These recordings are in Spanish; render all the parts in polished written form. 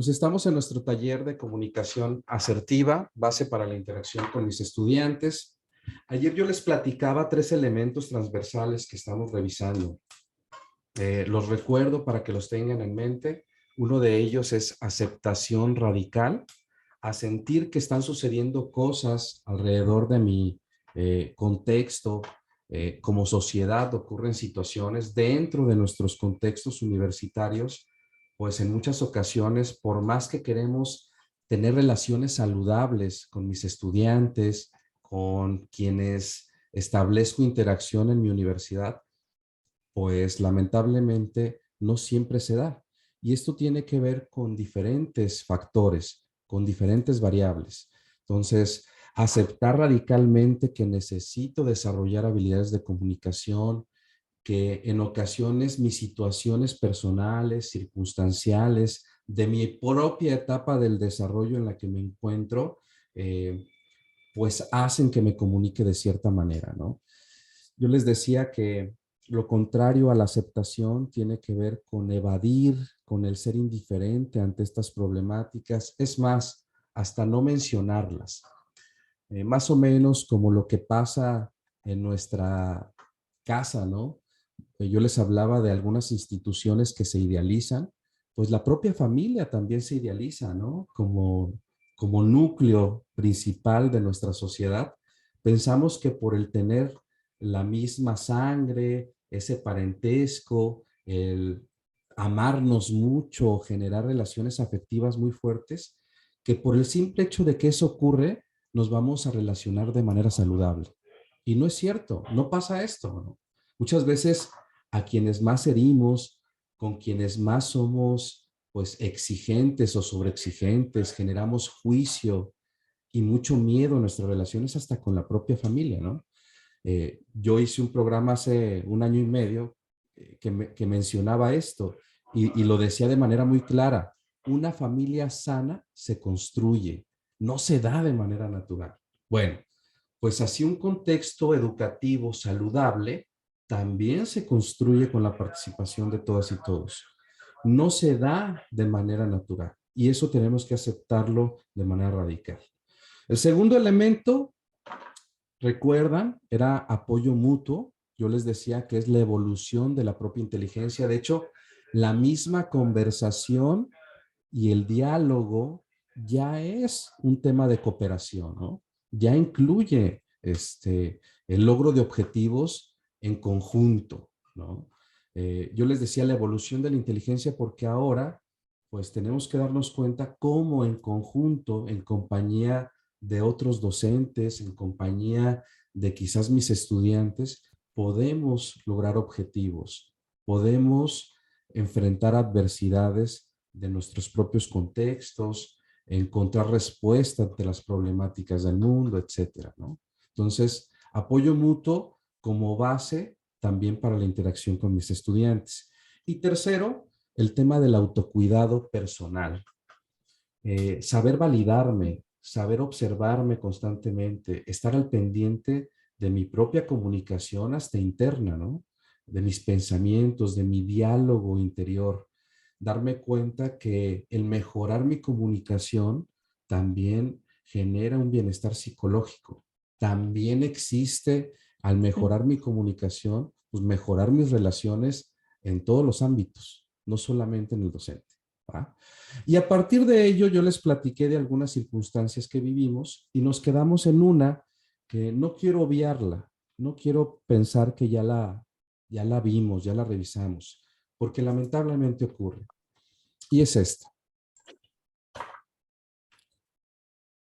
Pues estamos en nuestro taller de comunicación asertiva, base para la interacción con mis estudiantes. Ayer yo les platicaba 3 elementos transversales que estamos revisando. Los recuerdo para que los tengan en mente. Uno de ellos es aceptación radical, a sentir que están sucediendo cosas alrededor de mi contexto. Como sociedad ocurren situaciones dentro de nuestros contextos universitarios, pues en muchas ocasiones, por más que queremos tener relaciones saludables con mis estudiantes, con quienes establezco interacción en mi universidad, pues lamentablemente no siempre se da. Y esto tiene que ver con diferentes factores, con diferentes variables. Entonces, aceptar radicalmente que necesito desarrollar habilidades de comunicación, que en ocasiones mis situaciones personales, circunstanciales, de mi propia etapa del desarrollo en la que me encuentro, pues hacen que me comunique de cierta manera, ¿no? Yo les decía que lo contrario a la aceptación tiene que ver con evadir, con el ser indiferente ante estas problemáticas, es más, hasta no mencionarlas. Más o menos como lo que pasa en nuestra casa, ¿no? Yo les hablaba de algunas instituciones que se idealizan, pues la propia familia también se idealiza, ¿no? Como núcleo principal de nuestra sociedad. Pensamos que por el tener la misma sangre, ese parentesco, el amarnos mucho, generar relaciones afectivas muy fuertes, que por el simple hecho de que eso ocurre, nos vamos a relacionar de manera saludable. Y no es cierto, no pasa esto, ¿no? Muchas veces a quienes más herimos, con quienes más somos pues exigentes o sobreexigentes, generamos juicio y mucho miedo en nuestras relaciones hasta con la propia familia, ¿no? Yo hice un programa hace 1 año y medio que mencionaba esto y lo decía de manera muy clara. Una familia sana se construye, no se da de manera natural. Bueno, pues así un contexto educativo saludable también se construye con la participación de todas y todos. No se da de manera natural y eso tenemos que aceptarlo de manera radical. El segundo elemento, recuerdan, era apoyo mutuo. Yo les decía que es la evolución de la propia inteligencia. De hecho, la misma conversación y el diálogo ya es un tema de cooperación, ¿no? Ya incluye el logro de objetivos en conjunto, ¿no? Yo les decía la evolución de la inteligencia porque ahora pues tenemos que darnos cuenta cómo en conjunto, en compañía de otros docentes, en compañía de quizás mis estudiantes, podemos lograr objetivos, podemos enfrentar adversidades de nuestros propios contextos, encontrar respuesta ante las problemáticas del mundo, etcétera, ¿no? Entonces, apoyo mutuo como base también para la interacción con mis estudiantes. Y tercero, el tema del autocuidado personal. Saber validarme, saber observarme constantemente, estar al pendiente de mi propia comunicación hasta interna, ¿no? De mis pensamientos, de mi diálogo interior. Darme cuenta que el mejorar mi comunicación también genera un bienestar psicológico. También existe, al mejorar mi comunicación, pues mejorar mis relaciones en todos los ámbitos, no solamente en el docente, ¿va? Y a partir de ello yo les platiqué de algunas circunstancias que vivimos y nos quedamos en una que no quiero obviarla, no quiero pensar que ya la vimos, ya la revisamos, porque lamentablemente ocurre. Y es esta.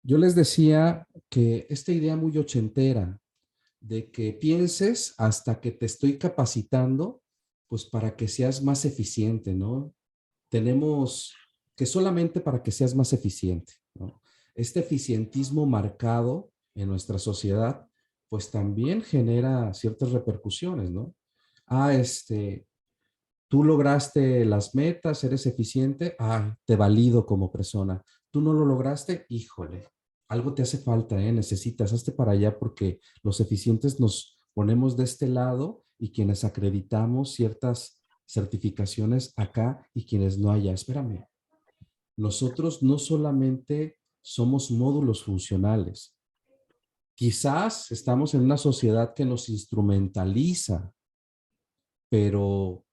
Yo les decía que esta idea muy ochentera de que pienses hasta que te estoy capacitando, pues para que seas más eficiente, ¿no? Tenemos que solamente para que seas más eficiente, ¿no? Este eficientismo marcado en nuestra sociedad, pues también genera ciertas repercusiones, ¿no? Ah, tú lograste las metas, eres eficiente, ah, te valido como persona. Tú no lo lograste, híjole, algo te hace falta, ¿eh? Necesitas, hazte para allá porque los eficientes nos ponemos de este lado y quienes acreditamos ciertas certificaciones acá y quienes no allá. Espérame, nosotros no solamente somos módulos funcionales. Quizás estamos en una sociedad que nos instrumentaliza, pero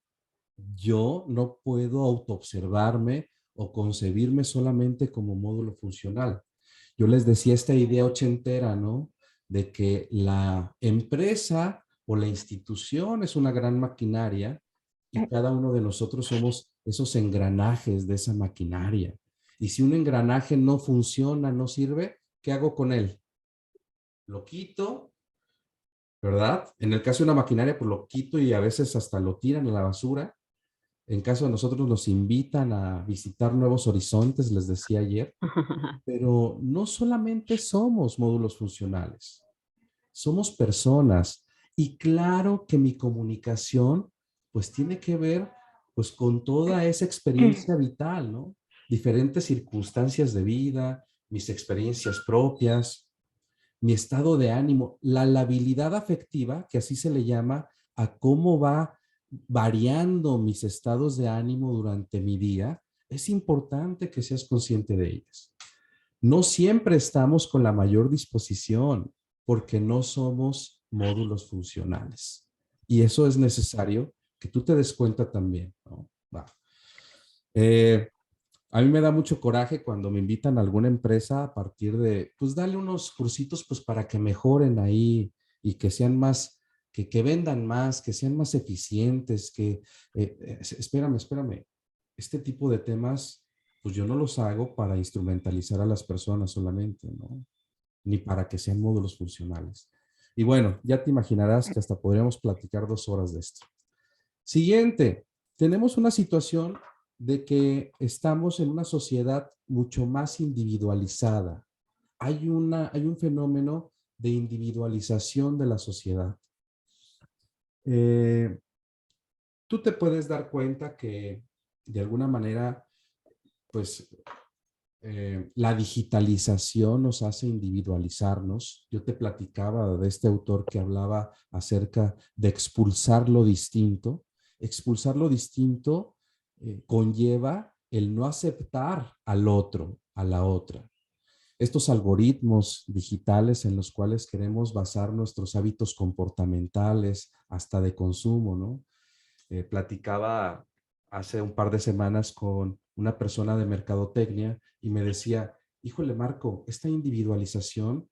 yo no puedo autoobservarme o concebirme solamente como módulo funcional. Yo les decía esta idea ochentera, ¿no? De que la empresa o la institución es una gran maquinaria y cada uno de nosotros somos esos engranajes de esa maquinaria. Y si un engranaje no funciona, no sirve, ¿qué hago con él? Lo quito, ¿verdad? En el caso de una maquinaria, pues lo quito y a veces hasta lo tiran a la basura. En caso de nosotros nos invitan a visitar nuevos horizontes, les decía ayer, pero no solamente somos módulos funcionales, somos personas y claro que mi comunicación pues tiene que ver pues con toda esa experiencia vital, ¿no? Diferentes circunstancias de vida, mis experiencias propias, mi estado de ánimo, la labilidad afectiva, que así se le llama a cómo va variando mis estados de ánimo durante mi día, es importante que seas consciente de ellas. No siempre estamos con la mayor disposición porque no somos módulos funcionales. Y eso es necesario que tú te des cuenta también, ¿no? Va. Eh, a mí me da mucho coraje cuando me invitan a alguna empresa a partir de, pues dale unos cursitos pues para que mejoren ahí y que sean más, que vendan más, que sean más eficientes, espérame. Este tipo de temas, pues yo no los hago para instrumentalizar a las personas solamente, ¿no? Ni para que sean módulos funcionales. Y bueno, ya te imaginarás que hasta podríamos platicar 2 horas de esto. Siguiente, tenemos una situación de que estamos en una sociedad mucho más individualizada. Hay un fenómeno de individualización de la sociedad. Eh, Tú te puedes dar cuenta que de alguna manera, pues la digitalización nos hace individualizarnos. Yo te platicaba de este autor que hablaba acerca de expulsar lo distinto. Expulsar lo distinto conlleva el no aceptar al otro, a la otra. Estos algoritmos digitales en los cuales queremos basar nuestros hábitos comportamentales, hasta de consumo, ¿no? Platicaba hace un par de semanas con una persona de mercadotecnia y me decía, híjole Marco, esta individualización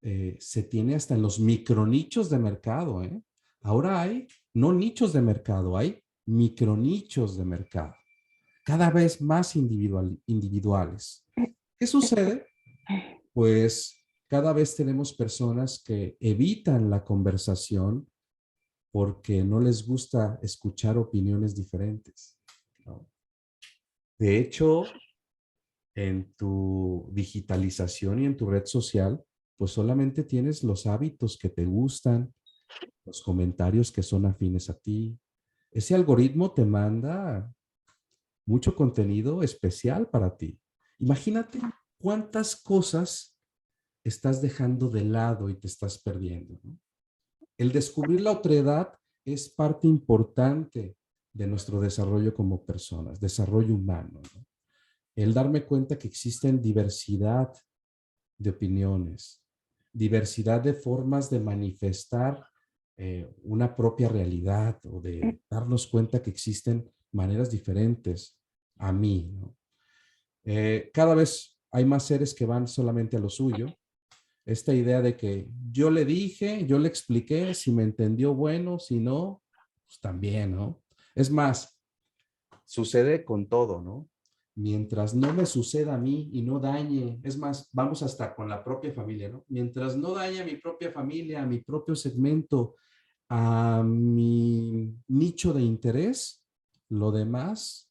se tiene hasta en los micronichos de mercado, ¿eh? Ahora hay no nichos de mercado, hay micronichos de mercado, cada vez más individuales. ¿Qué sucede? Pues cada vez tenemos personas que evitan la conversación porque no les gusta escuchar opiniones diferentes, ¿no? De hecho, en tu digitalización y en tu red social, pues solamente tienes los hábitos que te gustan, los comentarios que son afines a ti. Ese algoritmo te manda mucho contenido especial para ti. Imagínate cuántas cosas estás dejando de lado y te estás perdiendo, ¿no? El descubrir la otredad es parte importante de nuestro desarrollo como personas, desarrollo humano, ¿no? El darme cuenta que existen diversidad de opiniones, diversidad de formas de manifestar una propia realidad o de darnos cuenta que existen maneras diferentes a mí, ¿no? Cada vez hay más seres que van solamente a lo suyo. Esta idea de que yo le dije, yo le expliqué, si me entendió, bueno, si no, pues también, ¿no? Es más, sucede con todo, ¿no? Mientras no me suceda a mí y no dañe, es más, vamos hasta con la propia familia, ¿no? Mientras no dañe a mi propia familia, a mi propio segmento, a mi nicho de interés, lo demás,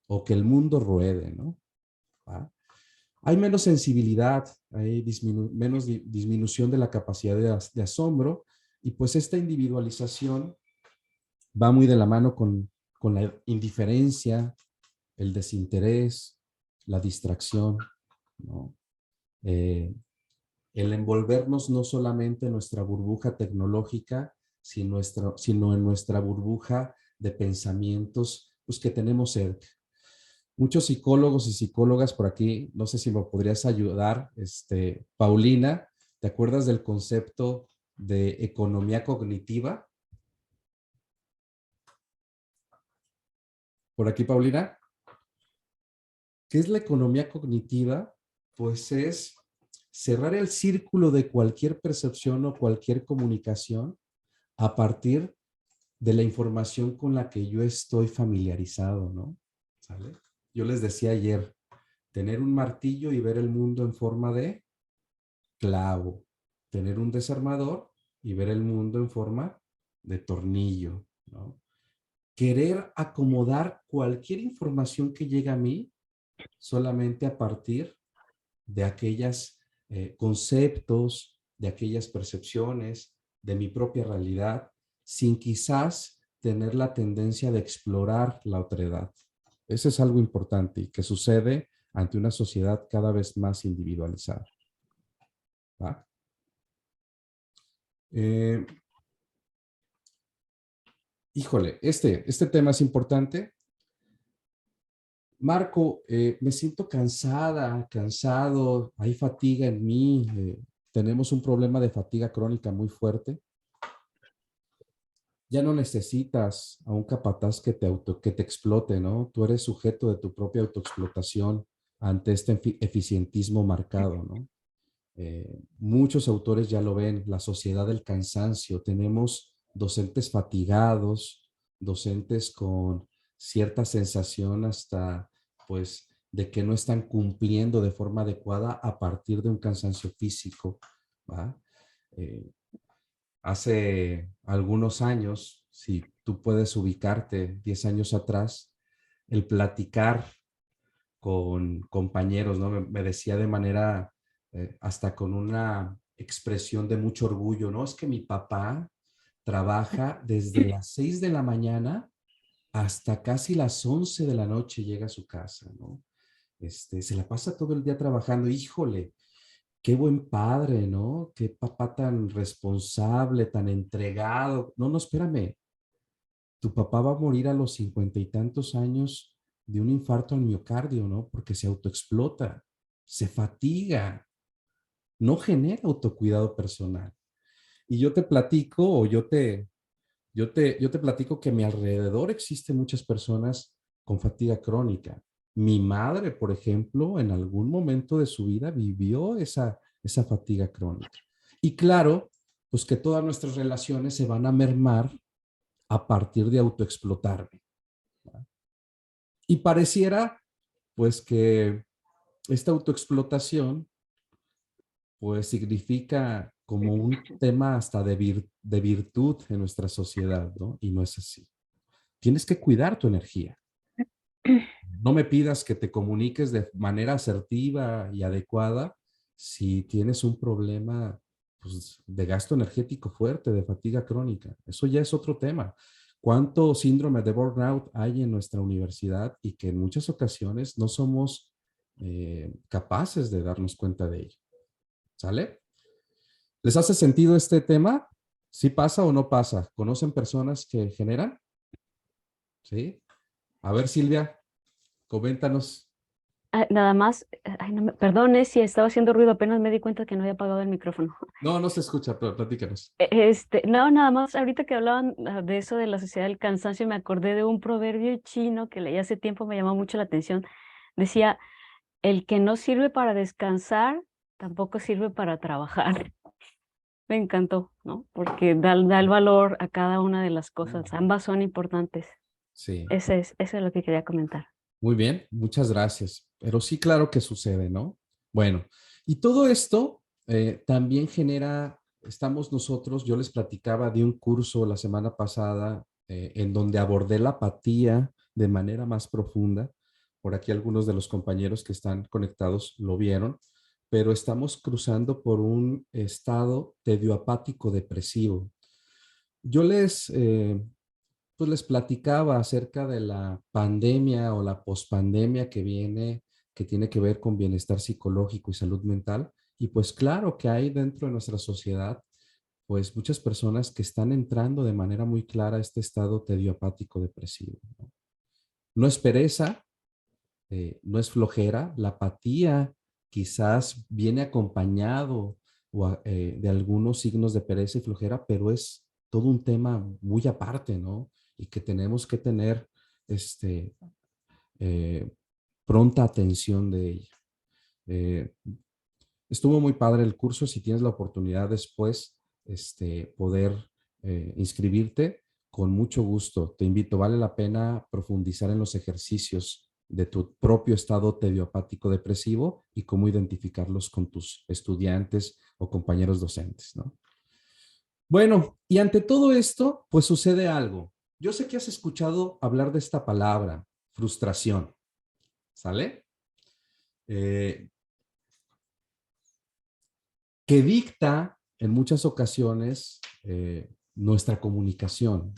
o que el mundo ruede, ¿no? ¿Va? Hay menos sensibilidad, hay menos disminución de la capacidad de asombro y pues esta individualización va muy de la mano con la indiferencia, el desinterés, la distracción, ¿no? Eh, el envolvernos no solamente en nuestra burbuja tecnológica, sino en nuestra burbuja de pensamientos pues, que tenemos cerca. Muchos psicólogos y psicólogas por aquí, no sé si me podrías ayudar, Paulina, ¿te acuerdas del concepto de economía cognitiva? Por aquí, Paulina, ¿qué es la economía cognitiva? Pues es cerrar el círculo de cualquier percepción o cualquier comunicación a partir de la información con la que yo estoy familiarizado, ¿no? ¿Sale? Yo les decía ayer, tener un martillo y ver el mundo en forma de clavo, tener un desarmador y ver el mundo en forma de tornillo, ¿no? Querer acomodar cualquier información que llegue a mí solamente a partir de aquellos conceptos, de aquellas percepciones, de mi propia realidad, sin quizás tener la tendencia de explorar la otredad. Eso es algo importante y que sucede ante una sociedad cada vez más individualizada. ¿Va? Eh, híjole, este tema es importante. Marco, me siento cansada, cansado, hay fatiga en mí, tenemos un problema de fatiga crónica muy fuerte. Ya no necesitas a un capataz que te explote, ¿no? Tú eres sujeto de tu propia autoexplotación ante este eficientismo marcado, ¿no? Muchos autores ya lo ven, la sociedad del cansancio. Tenemos docentes fatigados, docentes con cierta sensación hasta, pues, de que no están cumpliendo de forma adecuada a partir de un cansancio físico, ¿va? Eh, Hace algunos años, si tú puedes ubicarte 10 años atrás, el platicar con compañeros, ¿no? Me decía de manera, hasta con una expresión de mucho orgullo, ¿no? Es que mi papá trabaja desde las 6 de la mañana hasta casi las 11 de la noche llega a su casa, ¿no? Se la pasa todo el día trabajando. Híjole, qué buen padre, ¿no? Qué papá tan responsable, tan entregado. No, no, espérame. Tu papá va a morir a los 50 y tantos años de un infarto al miocardio, ¿no? Porque se autoexplota, se fatiga, no genera autocuidado personal. Y yo te platico, o yo te platico que a mi alrededor existen muchas personas con fatiga crónica. Mi madre, por ejemplo, en algún momento de su vida vivió esa fatiga crónica. Y claro, pues que todas nuestras relaciones se van a mermar a partir de autoexplotarme. Y pareciera, pues, que esta autoexplotación, pues, significa como un tema hasta de virtud en nuestra sociedad, ¿no? Y no es así. Tienes que cuidar tu energía. No me pidas que te comuniques de manera asertiva y adecuada si tienes un problema, pues, de gasto energético fuerte, de fatiga crónica. Eso ya es otro tema. ¿Cuánto síndrome de burnout hay en nuestra universidad y que en muchas ocasiones no somos capaces de darnos cuenta de ello? ¿Sale? ¿Les hace sentido este tema? ¿Sí pasa o no pasa? ¿Conocen personas que generan? ¿Sí? A ver, Silvia, coméntanos. Ah, nada más, ay, no perdone si estaba haciendo ruido, apenas me di cuenta que no había apagado el micrófono. No, no se escucha, pero platícanos. No, nada más, ahorita que hablaban de eso de la sociedad del cansancio, me acordé de un proverbio chino que leí hace tiempo, me llamó mucho la atención. Decía, el que no sirve para descansar, tampoco sirve para trabajar. Me encantó, ¿no? Porque da el valor a cada una de las cosas, ambas son importantes. Sí, Eso es lo que quería comentar. muy bien, muchas gracias. Pero sí, claro que sucede, ¿no? Bueno, y todo esto también genera, estamos nosotros, yo les platicaba de un curso la semana pasada en donde abordé la apatía de manera más profunda. Por aquí algunos de los compañeros que están conectados lo vieron, pero estamos cruzando por un estado tedioapático depresivo. Yo pues les platicaba acerca de la pandemia o la pospandemia que viene, que tiene que ver con bienestar psicológico y salud mental. Y pues claro que hay dentro de nuestra sociedad, pues muchas personas que están entrando de manera muy clara a este estado tediopático depresivo. No, no es pereza, no es flojera, la apatía quizás viene acompañado de algunos signos de pereza y flojera, pero es todo un tema muy aparte, ¿no? Y que tenemos que tener eh, pronta atención de ella. Estuvo muy padre el curso. Si tienes la oportunidad después, poder inscribirte, con mucho gusto. Te invito, vale la pena profundizar en los ejercicios de tu propio estado tediopático depresivo y cómo identificarlos con tus estudiantes o compañeros docentes, ¿no? Bueno, y ante todo esto, pues sucede algo. Yo sé que has escuchado hablar de esta palabra, frustración, ¿sale? Que dicta en muchas ocasiones nuestra comunicación.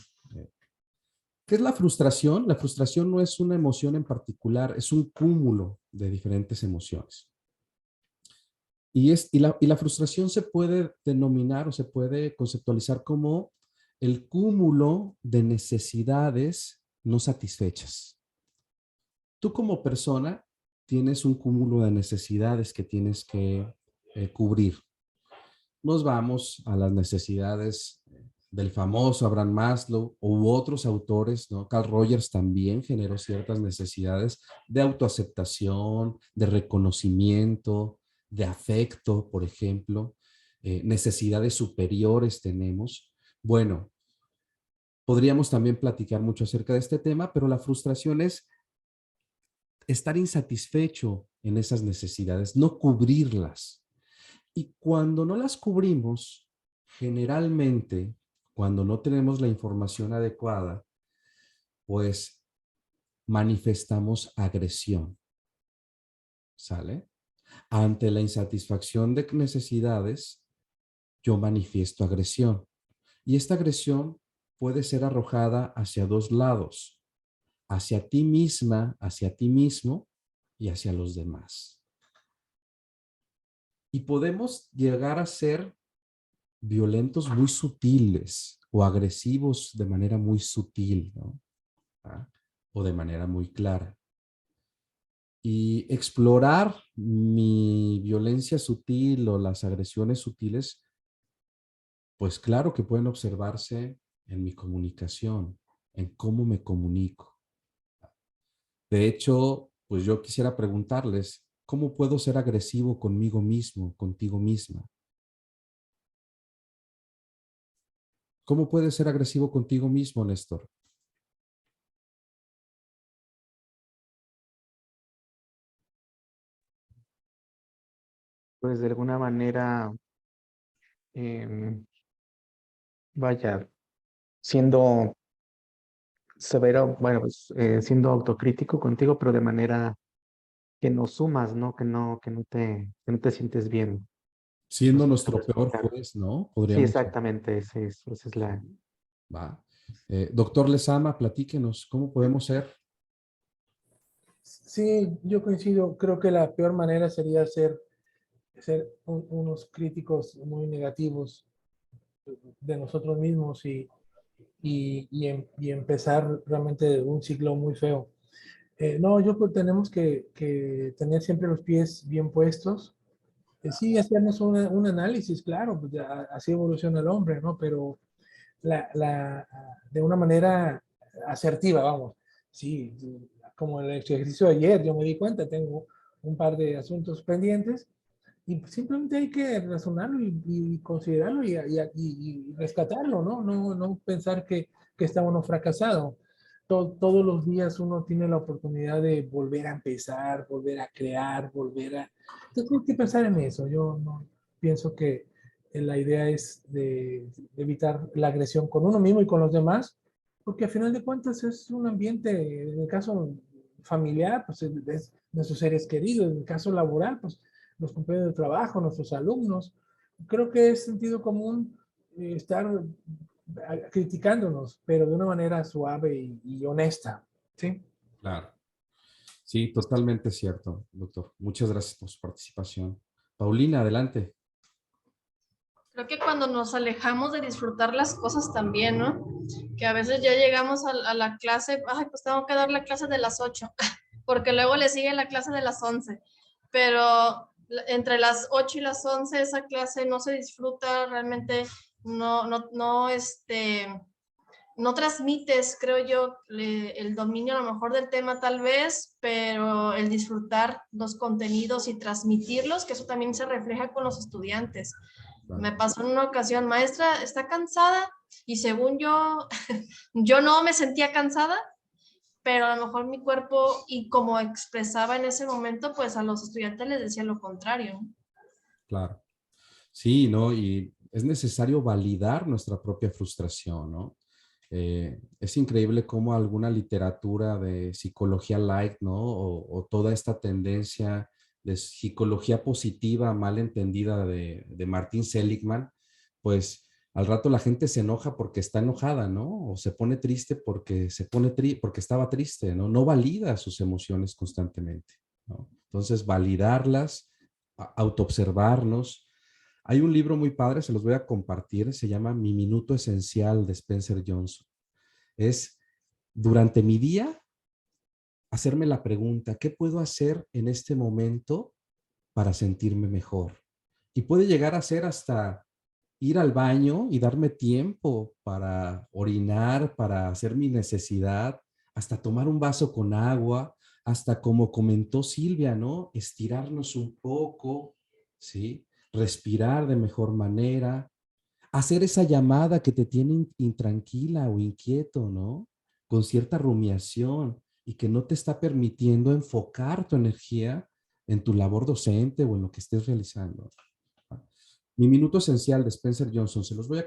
¿Qué es la frustración? La frustración no es una emoción en particular, es un cúmulo de diferentes emociones. Y la frustración se puede denominar o se puede conceptualizar como el cúmulo de necesidades no satisfechas. Tú como persona tienes un cúmulo de necesidades que tienes que cubrir. Nos vamos a las necesidades del famoso Abraham Maslow u otros autores, ¿no? Carl Rogers también generó ciertas necesidades de autoaceptación, de reconocimiento, de afecto, por ejemplo. Necesidades superiores tenemos. Bueno, podríamos también platicar mucho acerca de este tema, pero la frustración es estar insatisfecho en esas necesidades, no cubrirlas. Y cuando no las cubrimos, generalmente, cuando no tenemos la información adecuada, pues manifestamos agresión, ¿sale? Ante la insatisfacción de necesidades, yo manifiesto agresión. Y esta agresión puede ser arrojada hacia dos lados, hacia ti misma, hacia ti mismo y hacia los demás. Y podemos llegar a ser violentos muy sutiles o agresivos de manera muy sutil, ¿no? ¿Ah? O de manera muy clara. Y explorar mi violencia sutil o las agresiones sutiles, pues claro que pueden observarse en mi comunicación, en cómo me comunico. De hecho, pues yo quisiera preguntarles, ¿cómo puedo ser agresivo conmigo mismo, contigo misma? ¿Cómo puedes ser agresivo contigo mismo, Néstor? Pues de alguna manera, em, vaya, siendo severo, bueno, pues, siendo autocrítico contigo, pero de manera que no sumas, ¿no? Que no te sientes bien. No Siendo sé si me nuestro peor explicar. juez, ¿no? Sí, Podríamos. exactamente, esa es la... Va. Doctor Lezama, platíquenos, ¿cómo podemos ser? Sí, yo coincido. Creo que la peor manera sería ser unos críticos muy negativos de nosotros mismos y empezar realmente un ciclo muy feo. No, yo creo que tenemos que tener siempre los pies bien puestos. Sí, hacernos un análisis, claro, pues así evoluciona el hombre, ¿no? Pero de una manera asertiva, vamos. Sí, como el ejercicio de ayer, yo me di cuenta, tengo un par de asuntos pendientes y simplemente hay que razonarlo y considerarlo y rescatarlo, ¿no? No pensar que está uno fracasado. Todos los días uno tiene la oportunidad de volver a empezar, volver a crear, volver a... Entonces hay que pensar en eso. Yo no pienso que la idea es de evitar la agresión con uno mismo y con los demás, porque al final de cuentas es un ambiente, en el caso familiar, pues es nuestros seres queridos, en el caso laboral, pues los compañeros de trabajo, nuestros alumnos. Creo que es sentido común estar criticándonos, pero de una manera suave y honesta, ¿sí? Claro. Sí, totalmente cierto, doctor. Muchas gracias por su participación. Paulina, adelante. Creo que cuando nos alejamos de disfrutar las cosas también, ¿no? Que a veces ya llegamos a la clase, ay, pues tengo que dar la clase de las 8. porque luego le sigue la clase de las 11, pero entre las 8 y las 11 esa clase no se disfruta, realmente no transmites, creo yo, el dominio a lo mejor del tema tal vez, pero el disfrutar los contenidos y transmitirlos, que eso también se refleja con los estudiantes. Me pasó en una ocasión, maestra, ¿está cansada? Y según yo, yo no me sentía cansada, pero a lo mejor mi cuerpo y como expresaba en ese momento, pues a los estudiantes les decía lo contrario. Claro. Sí, ¿no? Y es necesario validar nuestra propia frustración, ¿no? Es increíble cómo alguna literatura de psicología light, ¿no? O toda esta tendencia de psicología positiva mal entendida de Martin Seligman, pues al rato la gente se enoja porque está enojada, ¿no? O se pone triste porque porque estaba triste, ¿no? No valida sus emociones constantemente, ¿no? Entonces, validarlas, autoobservarnos. Hay un libro muy padre, se los voy a compartir, se llama Mi Minuto Esencial de Spencer Johnson. Es durante mi día hacerme la pregunta, ¿qué puedo hacer en este momento para sentirme mejor? Y puede llegar a ser hasta ir al baño y darme tiempo para orinar, para hacer mi necesidad, hasta tomar un vaso con agua, hasta como comentó Silvia, ¿no? Estirarnos un poco, ¿sí? Respirar de mejor manera, hacer esa llamada que te tiene intranquila o inquieto, ¿no? Con cierta rumiación y que no te está permitiendo enfocar tu energía en tu labor docente o en lo que estés realizando. Mi minuto esencial de Spencer Johnson, se los voy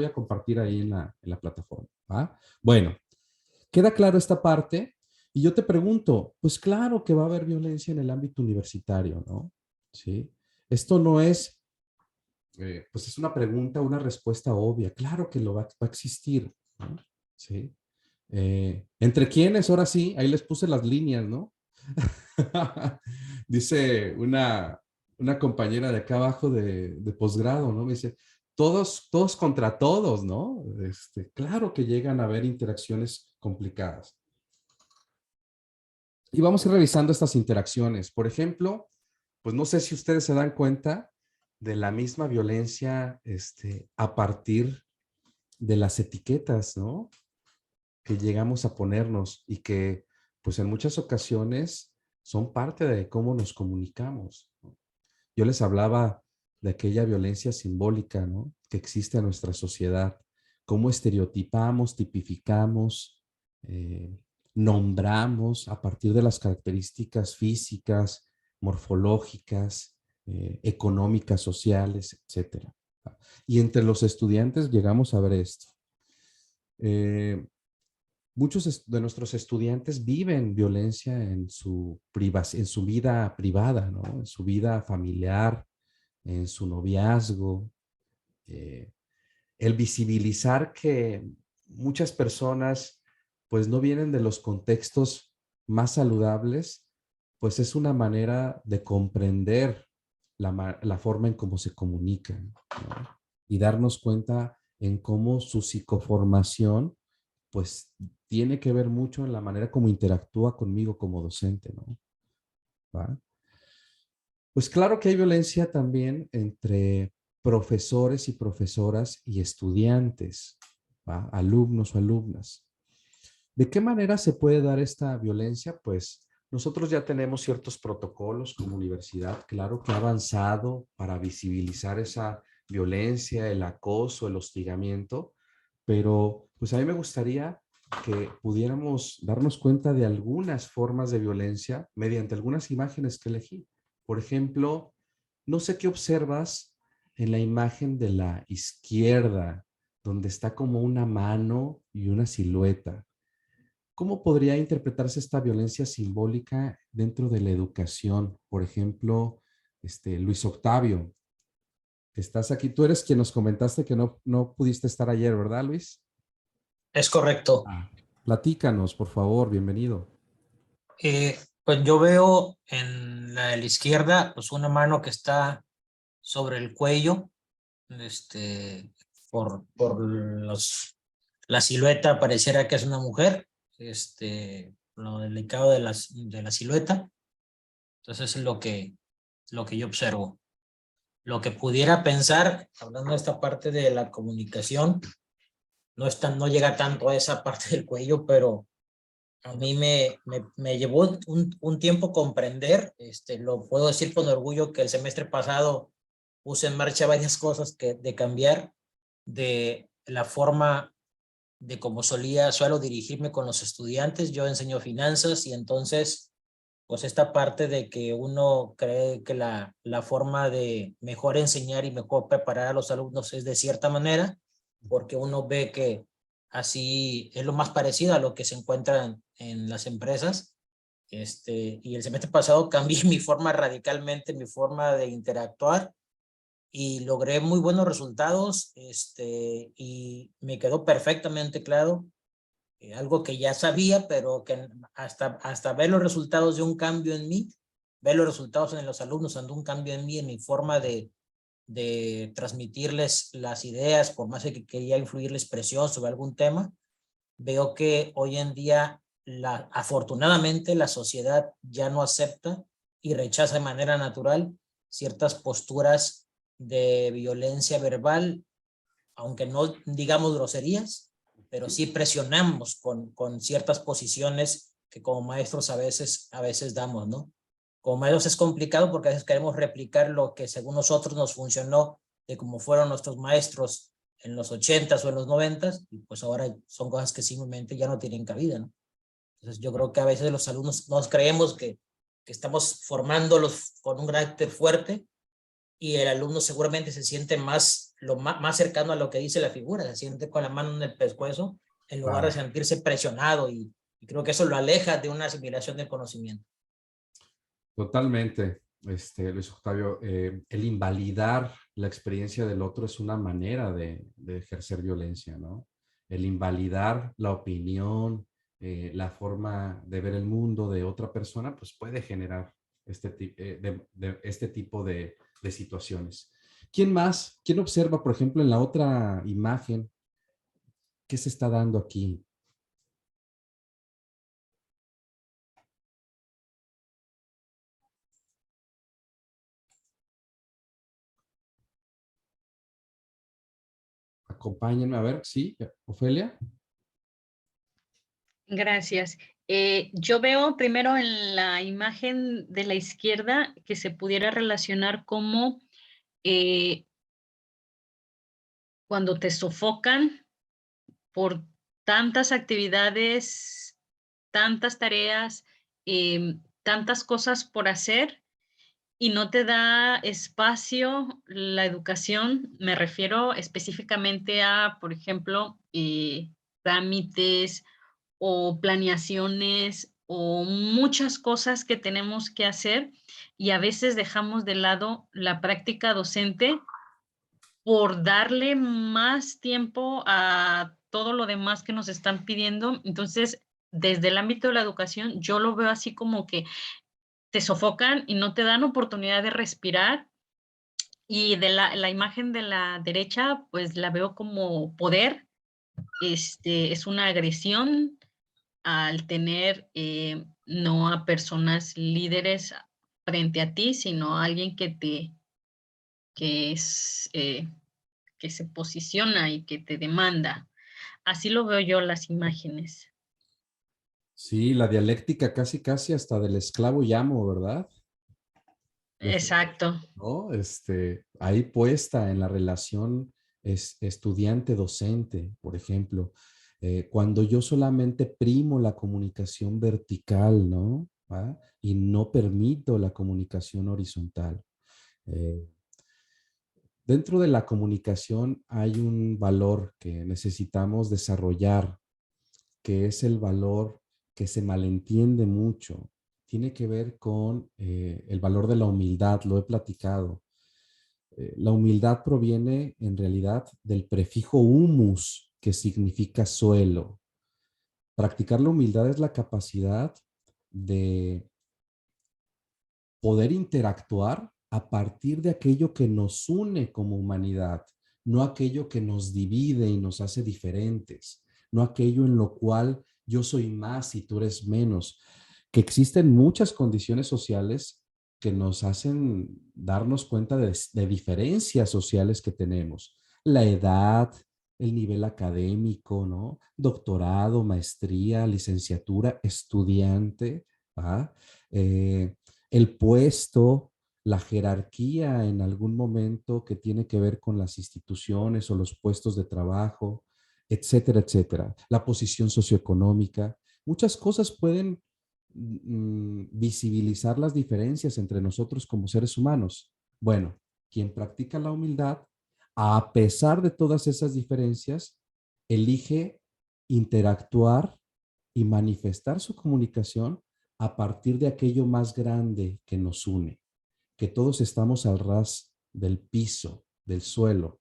a compartir ahí en la plataforma. ¿Va? Bueno, queda claro esta parte y yo te pregunto, pues claro que va a haber violencia en el ámbito universitario, ¿no? ¿Sí? Esto no es, pues es una pregunta, una respuesta obvia. Claro que lo va a existir, ¿no? ¿Sí? ¿Entre quiénes? Ahora sí, ahí les puse las líneas, ¿no? Dice una compañera de acá abajo de posgrado, ¿no? Me dice, todos contra todos, ¿no? Claro que llegan a haber interacciones complicadas. Y vamos a ir revisando estas interacciones. Por ejemplo, pues no sé si ustedes se dan cuenta de la misma violencia a partir de las etiquetas, ¿no? Que llegamos a ponernos y que, pues en muchas ocasiones son parte de cómo nos comunicamos, ¿no? Yo les hablaba de aquella violencia simbólica, ¿no? Que existe en nuestra sociedad, cómo estereotipamos, tipificamos, nombramos a partir de las características físicas, morfológicas, económicas, sociales, etcétera. Y entre los estudiantes llegamos a ver esto. Muchos de nuestros estudiantes viven violencia en su vida privada, ¿no? En su vida familiar, en su noviazgo. El visibilizar que muchas personas pues no vienen de los contextos más saludables, pues es una manera de comprender la forma en cómo se comunican, ¿no? Y darnos cuenta en cómo su psicoformación pues tiene que ver mucho en la manera como interactúa conmigo como docente, ¿no? ¿Va? Pues claro que hay violencia también entre profesores y profesoras y estudiantes, ¿va? Alumnos o alumnas. ¿De qué manera se puede dar esta violencia? Pues nosotros ya tenemos ciertos protocolos como universidad, claro que ha avanzado para visibilizar esa violencia, el acoso, el hostigamiento, pero pues a mí me gustaría que pudiéramos darnos cuenta de algunas formas de violencia mediante algunas imágenes que elegí. Por ejemplo, no sé qué observas en la imagen de la izquierda, donde está como una mano y una silueta. ¿Cómo podría interpretarse esta violencia simbólica dentro de la educación? Por ejemplo, Luis Octavio, estás aquí. Tú eres quien nos comentaste que no pudiste estar ayer, ¿verdad, Luis? Es correcto. Platícanos, por favor, bienvenido. Pues yo veo en la de la izquierda pues una mano que está sobre el cuello, por la silueta pareciera que es una mujer, lo delicado de la silueta. Entonces es lo que yo observo. Lo que pudiera pensar, hablando de esta parte de la comunicación, no llega tanto a esa parte del cuello, pero a mí me llevó un tiempo comprender, lo puedo decir con orgullo, que el semestre pasado puse en marcha varias cosas de cambiar de la forma de cómo suelo dirigirme con los estudiantes. Yo enseño finanzas y entonces, pues esta parte de que uno cree que la forma de mejor enseñar y mejor preparar a los alumnos es de cierta manera, porque uno ve que así es lo más parecido a lo que se encuentra en las empresas. Y el semestre pasado cambié mi forma radicalmente, mi forma de interactuar, y logré muy buenos resultados, y me quedó perfectamente claro, algo que ya sabía, pero que hasta ver los resultados de un cambio en mí, ver los resultados en los alumnos, ante un cambio en mí, en mi forma de transmitirles las ideas, por más que quería influirles presión sobre algún tema, veo que hoy en día, afortunadamente, la sociedad ya no acepta y rechaza de manera natural ciertas posturas de violencia verbal, aunque no digamos groserías, pero sí presionamos con ciertas posiciones que como maestros a veces damos, ¿no? Como maestros es complicado porque a veces queremos replicar lo que según nosotros nos funcionó de cómo fueron nuestros maestros en los 80s o en los 90s, y pues ahora son cosas que simplemente ya no tienen cabida, ¿no? Entonces yo creo que a veces los alumnos nos creemos que estamos formándolos con un carácter fuerte, y el alumno seguramente se siente más cercano a lo que dice la figura, se siente con la mano en el pescuezo en lugar de sentirse presionado, y creo que eso lo aleja de una asimilación del conocimiento. Totalmente, Luis Octavio. El invalidar la experiencia del otro es una manera de ejercer violencia, ¿no? El invalidar la opinión, la forma de ver el mundo de otra persona, pues puede generar este tipo de situaciones. ¿Quién más? ¿Quién observa, por ejemplo, en la otra imagen, qué se está dando aquí? Acompáñenme a ver, ¿sí? Ofelia. Gracias. Yo veo primero en la imagen de la izquierda que se pudiera relacionar como cuando te sofocan por tantas actividades, tantas tareas, tantas cosas por hacer, y no te da espacio la educación. Me refiero específicamente a, por ejemplo, trámites o planeaciones o muchas cosas que tenemos que hacer, y a veces dejamos de lado la práctica docente por darle más tiempo a todo lo demás que nos están pidiendo. Entonces, desde el ámbito de la educación, yo lo veo así como que te sofocan y no te dan oportunidad de respirar. Y de la imagen de la derecha, pues la veo como poder. Es una agresión al tener no a personas líderes frente a ti, sino a alguien que se posiciona y que te demanda. Así lo veo yo las imágenes. Sí, la dialéctica casi hasta del esclavo y amo, ¿verdad? Exacto. ¿No? Ahí puesta en la relación estudiante-docente, por ejemplo. Cuando yo solamente primo la comunicación vertical, ¿no? ¿Va? Y no permito la comunicación horizontal. Dentro de la comunicación hay un valor que necesitamos desarrollar, que es el valor que se malentiende mucho. Tiene que ver con el valor de la humildad, lo he platicado. La humildad proviene en realidad del prefijo humus, que significa suelo. Practicar la humildad es la capacidad de poder interactuar a partir de aquello que nos une como humanidad, no aquello que nos divide y nos hace diferentes, no aquello en lo cual yo soy más y tú eres menos, que existen muchas condiciones sociales que nos hacen darnos cuenta de diferencias sociales que tenemos. La edad, el nivel académico, ¿no? Doctorado, maestría, licenciatura, estudiante, ¿ah? Eh, el puesto, la jerarquía en algún momento que tiene que ver con las instituciones o los puestos de trabajo, etcétera, etcétera. La posición socioeconómica. Muchas cosas pueden visibilizar las diferencias entre nosotros como seres humanos. Bueno, quien practica la humildad, a pesar de todas esas diferencias, elige interactuar y manifestar su comunicación a partir de aquello más grande que nos une, que todos estamos al ras del piso, del suelo,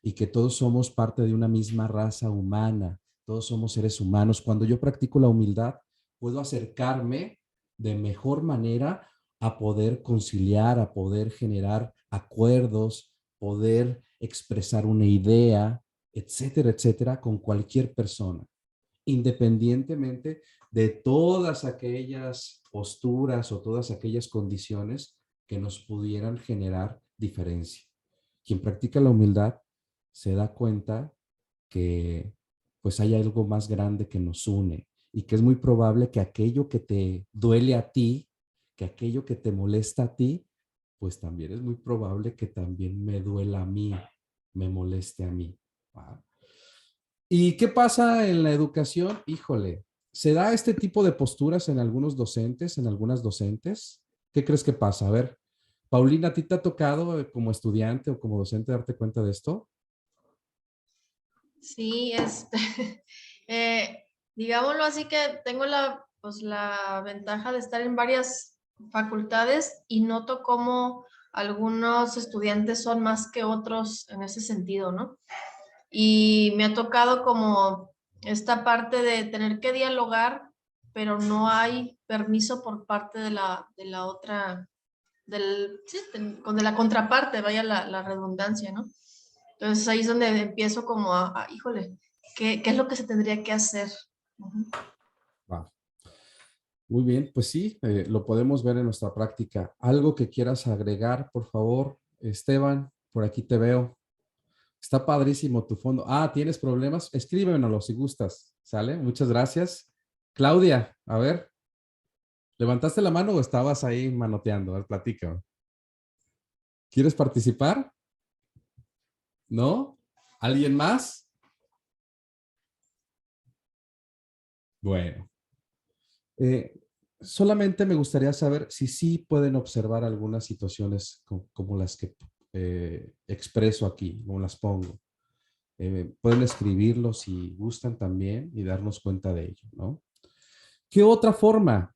y que todos somos parte de una misma raza humana, todos somos seres humanos. Cuando yo practico la humildad, puedo acercarme de mejor manera a poder conciliar, a poder generar acuerdos, poder expresar una idea, etcétera, etcétera, con cualquier persona, independientemente de todas aquellas posturas o todas aquellas condiciones que nos pudieran generar diferencia. Quien practica la humildad se da cuenta que pues hay algo más grande que nos une y que es muy probable que aquello que te duele a ti, que aquello que te molesta a ti, pues también es muy probable que también me duela a mí, me moleste a mí. ¿Va? ¿Y qué pasa en la educación? Híjole, ¿se da este tipo de posturas en algunos docentes, en algunas docentes? ¿Qué crees que pasa? A ver, Paulina, ¿a ti te ha tocado como estudiante o como docente darte cuenta de esto? Sí, digámoslo así que tengo pues la ventaja de estar en varias facultades y noto cómo algunos estudiantes son más que otros en ese sentido, ¿no? Y me ha tocado como esta parte de tener que dialogar, pero no hay permiso por parte de la otra, sí, de la contraparte, vaya la redundancia, ¿no? Entonces ahí es donde empiezo como híjole, ¿qué es lo que se tendría que hacer? Ujú. Va. Muy bien, pues sí, lo podemos ver en nuestra práctica. ¿Algo que quieras agregar, por favor, Esteban? Por aquí te veo. Está padrísimo tu fondo. Ah, ¿tienes problemas? Escríbemelo si gustas. ¿Sale? Muchas gracias. Claudia, a ver, ¿levantaste la mano o estabas ahí manoteando? A ver, platica. ¿Quieres participar? ¿No? ¿Alguien más? Bueno, eh, solamente me gustaría saber si sí pueden observar algunas situaciones como las que expreso aquí, como las pongo. Pueden escribirlo si gustan también y darnos cuenta de ello, ¿no? ¿Qué otra forma?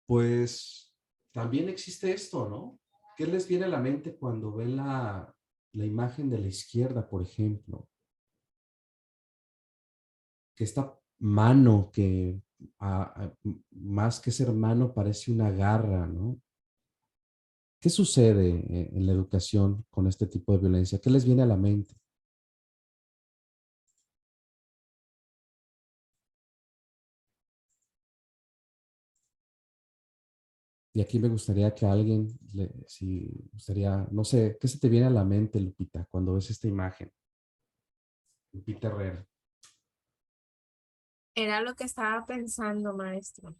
Pues también existe esto, ¿no? ¿Qué les viene a la mente cuando ven la imagen de la izquierda, por ejemplo? Que esta mano que más que ser mano parece una garra, ¿no? ¿Qué sucede en la educación con este tipo de violencia? ¿Qué les viene a la mente? Y aquí me gustaría que alguien, si gustaría, no sé, ¿qué se te viene a la mente, Lupita, cuando ves esta imagen? Lupita Herrera. Era lo que estaba pensando, maestro.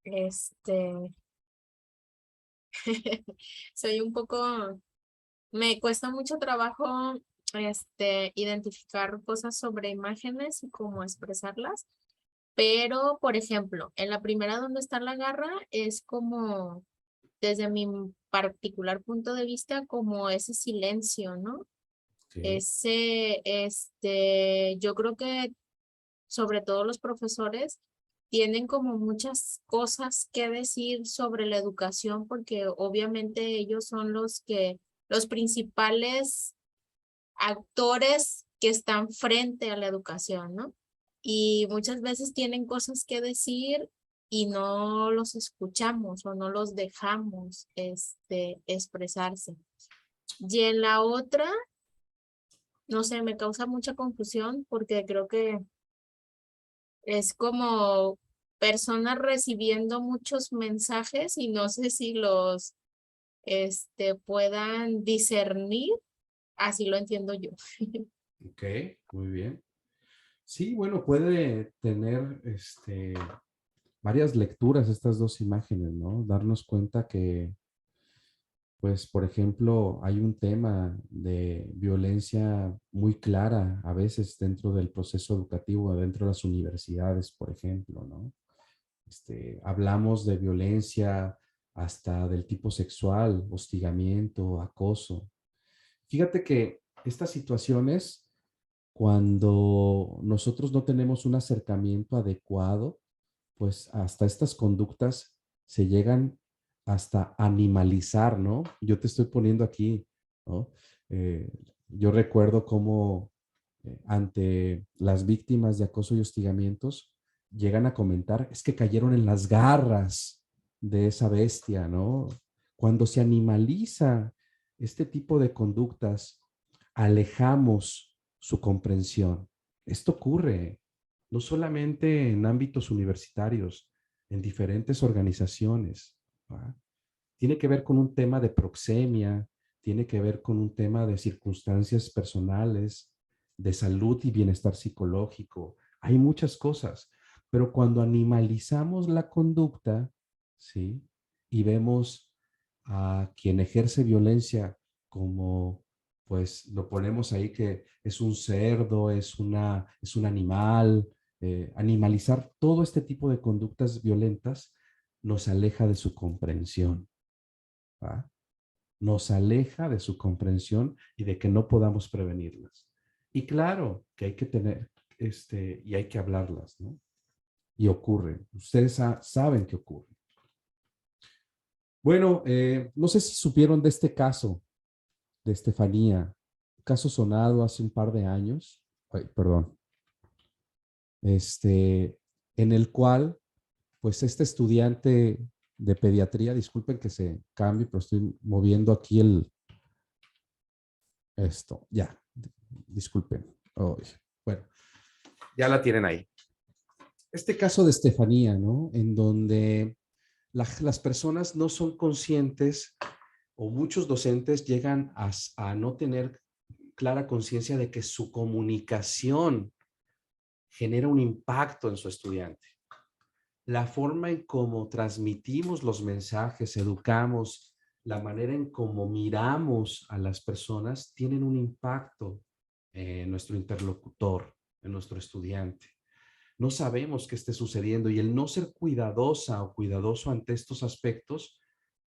Este, soy un poco, me cuesta mucho trabajo, identificar cosas sobre imágenes y cómo expresarlas. Pero, por ejemplo, en la primera donde está la garra es como, desde mi particular punto de vista, como ese silencio, ¿no? Okay. Yo creo que sobre todo los profesores, tienen como muchas cosas que decir sobre la educación porque obviamente ellos son los principales actores que están frente a la educación, ¿no? Y muchas veces tienen cosas que decir y no los escuchamos o no los dejamos expresarse. Y en la otra, no sé, me causa mucha confusión porque creo que es como personas recibiendo muchos mensajes y no sé si los puedan discernir, así lo entiendo yo. Ok, muy bien. Sí, bueno, puede tener varias lecturas estas dos imágenes, ¿no? Darnos cuenta que, pues, por ejemplo, hay un tema de violencia muy clara a veces dentro del proceso educativo, dentro de las universidades, por ejemplo, ¿no? Hablamos de violencia hasta del tipo sexual, hostigamiento, acoso. Fíjate que estas situaciones, cuando nosotros no tenemos un acercamiento adecuado, pues hasta estas conductas se llegan hasta animalizar, ¿no? Yo te estoy poniendo aquí, ¿no? Eh, yo recuerdo cómo ante las víctimas de acoso y hostigamientos llegan a comentar, es que cayeron en las garras de esa bestia, ¿no? Cuando se animaliza este tipo de conductas, alejamos su comprensión. Esto ocurre no solamente en ámbitos universitarios, en diferentes organizaciones. ¿Va? Tiene que ver con un tema de proxemia, tiene que ver con un tema de circunstancias personales, de salud y bienestar psicológico. Hay muchas cosas, pero cuando animalizamos la conducta, ¿sí? Y vemos a quien ejerce violencia como, pues lo ponemos ahí que es un cerdo, es un animal, animalizar todo este tipo de conductas violentas nos aleja de su comprensión. ¿Va? Nos aleja de su comprensión y de que no podamos prevenirlas. Y claro que hay que tener, y hay que hablarlas, ¿no? Y ocurre. Ustedes saben que ocurre. Bueno, no sé si supieron de este caso de Estefanía, caso sonado hace un par de años, ay, perdón, en el cual, pues este estudiante de pediatría, disculpen que se cambie, pero estoy moviendo aquí ya, disculpen. Bueno, ya la tienen ahí. Este caso de Estefanía, ¿no? En donde las personas no son conscientes o muchos docentes llegan a no tener clara conciencia de que su comunicación genera un impacto en su estudiante. La forma en cómo transmitimos los mensajes, educamos, la manera en cómo miramos a las personas tienen un impacto en nuestro interlocutor, en nuestro estudiante. No sabemos qué esté sucediendo y el no ser cuidadosa o cuidadoso ante estos aspectos,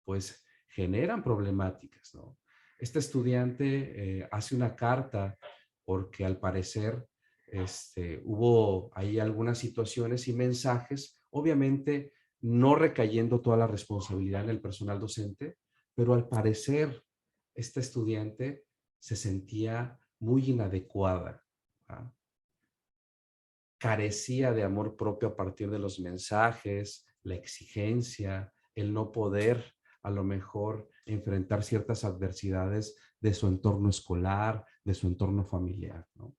pues generan problemáticas, ¿no? Este estudiante hace una carta porque al parecer hubo ahí algunas situaciones y mensajes, obviamente no recayendo toda la responsabilidad en el personal docente, pero al parecer esta estudiante se sentía muy inadecuada, ¿ah? Carecía de amor propio a partir de los mensajes, la exigencia, el no poder a lo mejor enfrentar ciertas adversidades de su entorno escolar, de su entorno familiar, ¿no?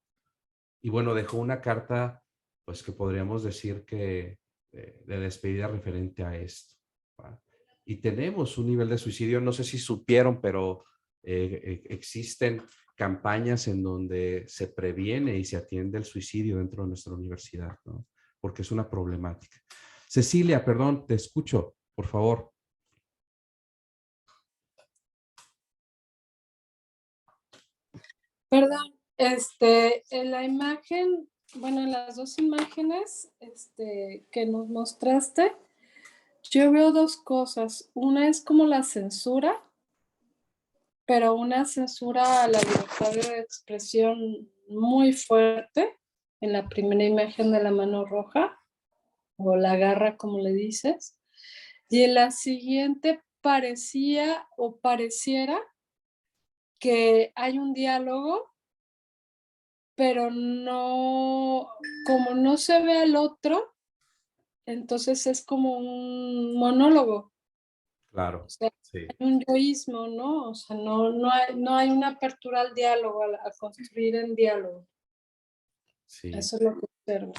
Y bueno, dejó una carta, pues que podríamos decir que de despedida referente a esto, ¿va? Y tenemos un nivel de suicidio, no sé si supieron, pero existen campañas en donde se previene y se atiende el suicidio dentro de nuestra universidad, ¿no? Porque es una problemática. Cecilia, perdón, te escucho, por favor. Perdón, en la imagen, bueno, en las dos imágenes, que nos mostraste, yo veo dos cosas. Una es como la censura, pero una censura a la libertad de expresión muy fuerte en la primera imagen de la mano roja, o la garra, como le dices. Y en la siguiente parecía o pareciera que hay un diálogo, pero no, como no se ve al otro, entonces es como un monólogo. Claro, O sea, sí, hay un yoísmo, ¿no? O sea, no hay una apertura al diálogo, a construir en diálogo. sí. Eso es lo que observo.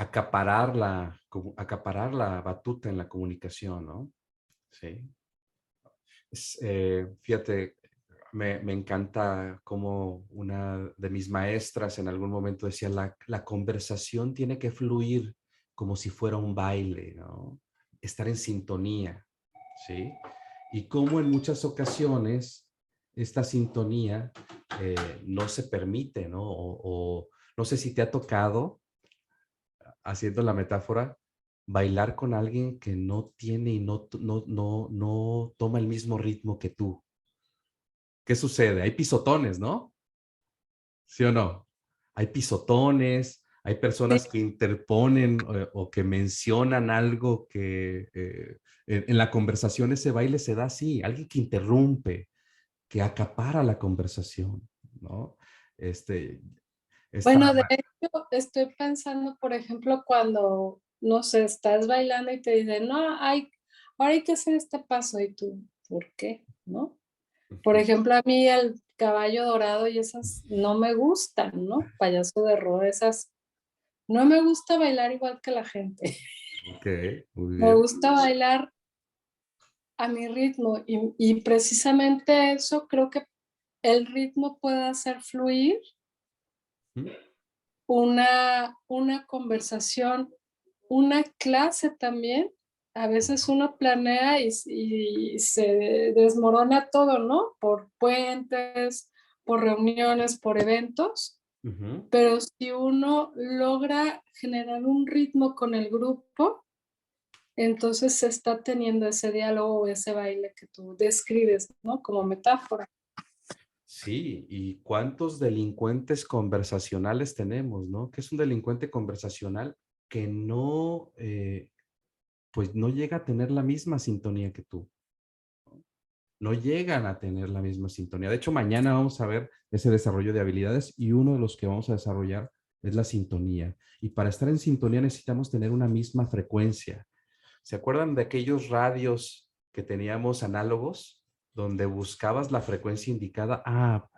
acaparar la batuta en la comunicación, ¿no? Sí. Fíjate, me encanta como una de mis maestras en algún momento decía, la conversación tiene que fluir como si fuera un baile, ¿no? Estar en sintonía, ¿sí? Y como en muchas ocasiones esta sintonía no se permite, ¿no? O no sé si te ha tocado, haciendo la metáfora, bailar con alguien que no tiene y no toma el mismo ritmo que tú. ¿Qué sucede? Hay pisotones, ¿no? ¿Sí o no? Hay pisotones, hay personas que interponen o que mencionan algo que en la conversación ese baile se da así, alguien que interrumpe, que acapara la conversación, ¿no? Este, Bueno, de hecho, estoy pensando, por ejemplo, cuando, no sé, estás bailando y te dicen, no, ahora hay que hacer este paso y tú, ¿por qué? ¿No? Por ejemplo, a mí el caballo dorado y esas no me gustan, ¿no? Payaso de roda, esas, no me gusta bailar igual que la gente. Ok, muy Me bien. gusta bailar a mi ritmo y precisamente eso creo que el ritmo puede hacer fluir una conversación, una clase también. A veces uno planea y se desmorona todo, ¿no? Por puentes, por reuniones, por eventos. Pero si uno logra generar un ritmo con el grupo, entonces se está teniendo ese diálogo o ese baile que tú describes, ¿no? Como metáfora. Sí, y cuántos delincuentes conversacionales tenemos, ¿no? ¿Qué es un delincuente conversacional? Que no, pues no llega a tener la misma sintonía que tú. No llegan a tener la misma sintonía. De hecho, mañana vamos a ver ese desarrollo de habilidades y uno de los que vamos a desarrollar es la sintonía. Y para estar en sintonía necesitamos tener una misma frecuencia. ¿Se acuerdan de aquellos radios que teníamos análogos donde buscabas la frecuencia indicada? Ah,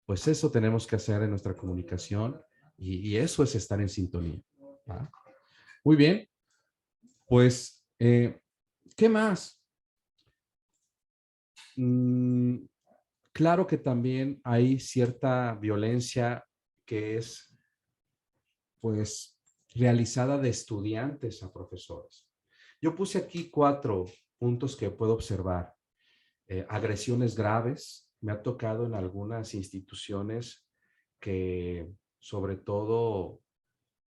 pues eso tenemos que hacer en nuestra comunicación y eso es estar en sintonía. ¿Va? Muy bien, pues, ¿qué más? Claro que también hay cierta violencia que es, pues, realizada de estudiantes a profesores. Yo puse aquí 4 puntos que puedo observar. Agresiones graves. Me ha tocado en algunas instituciones que, sobre todo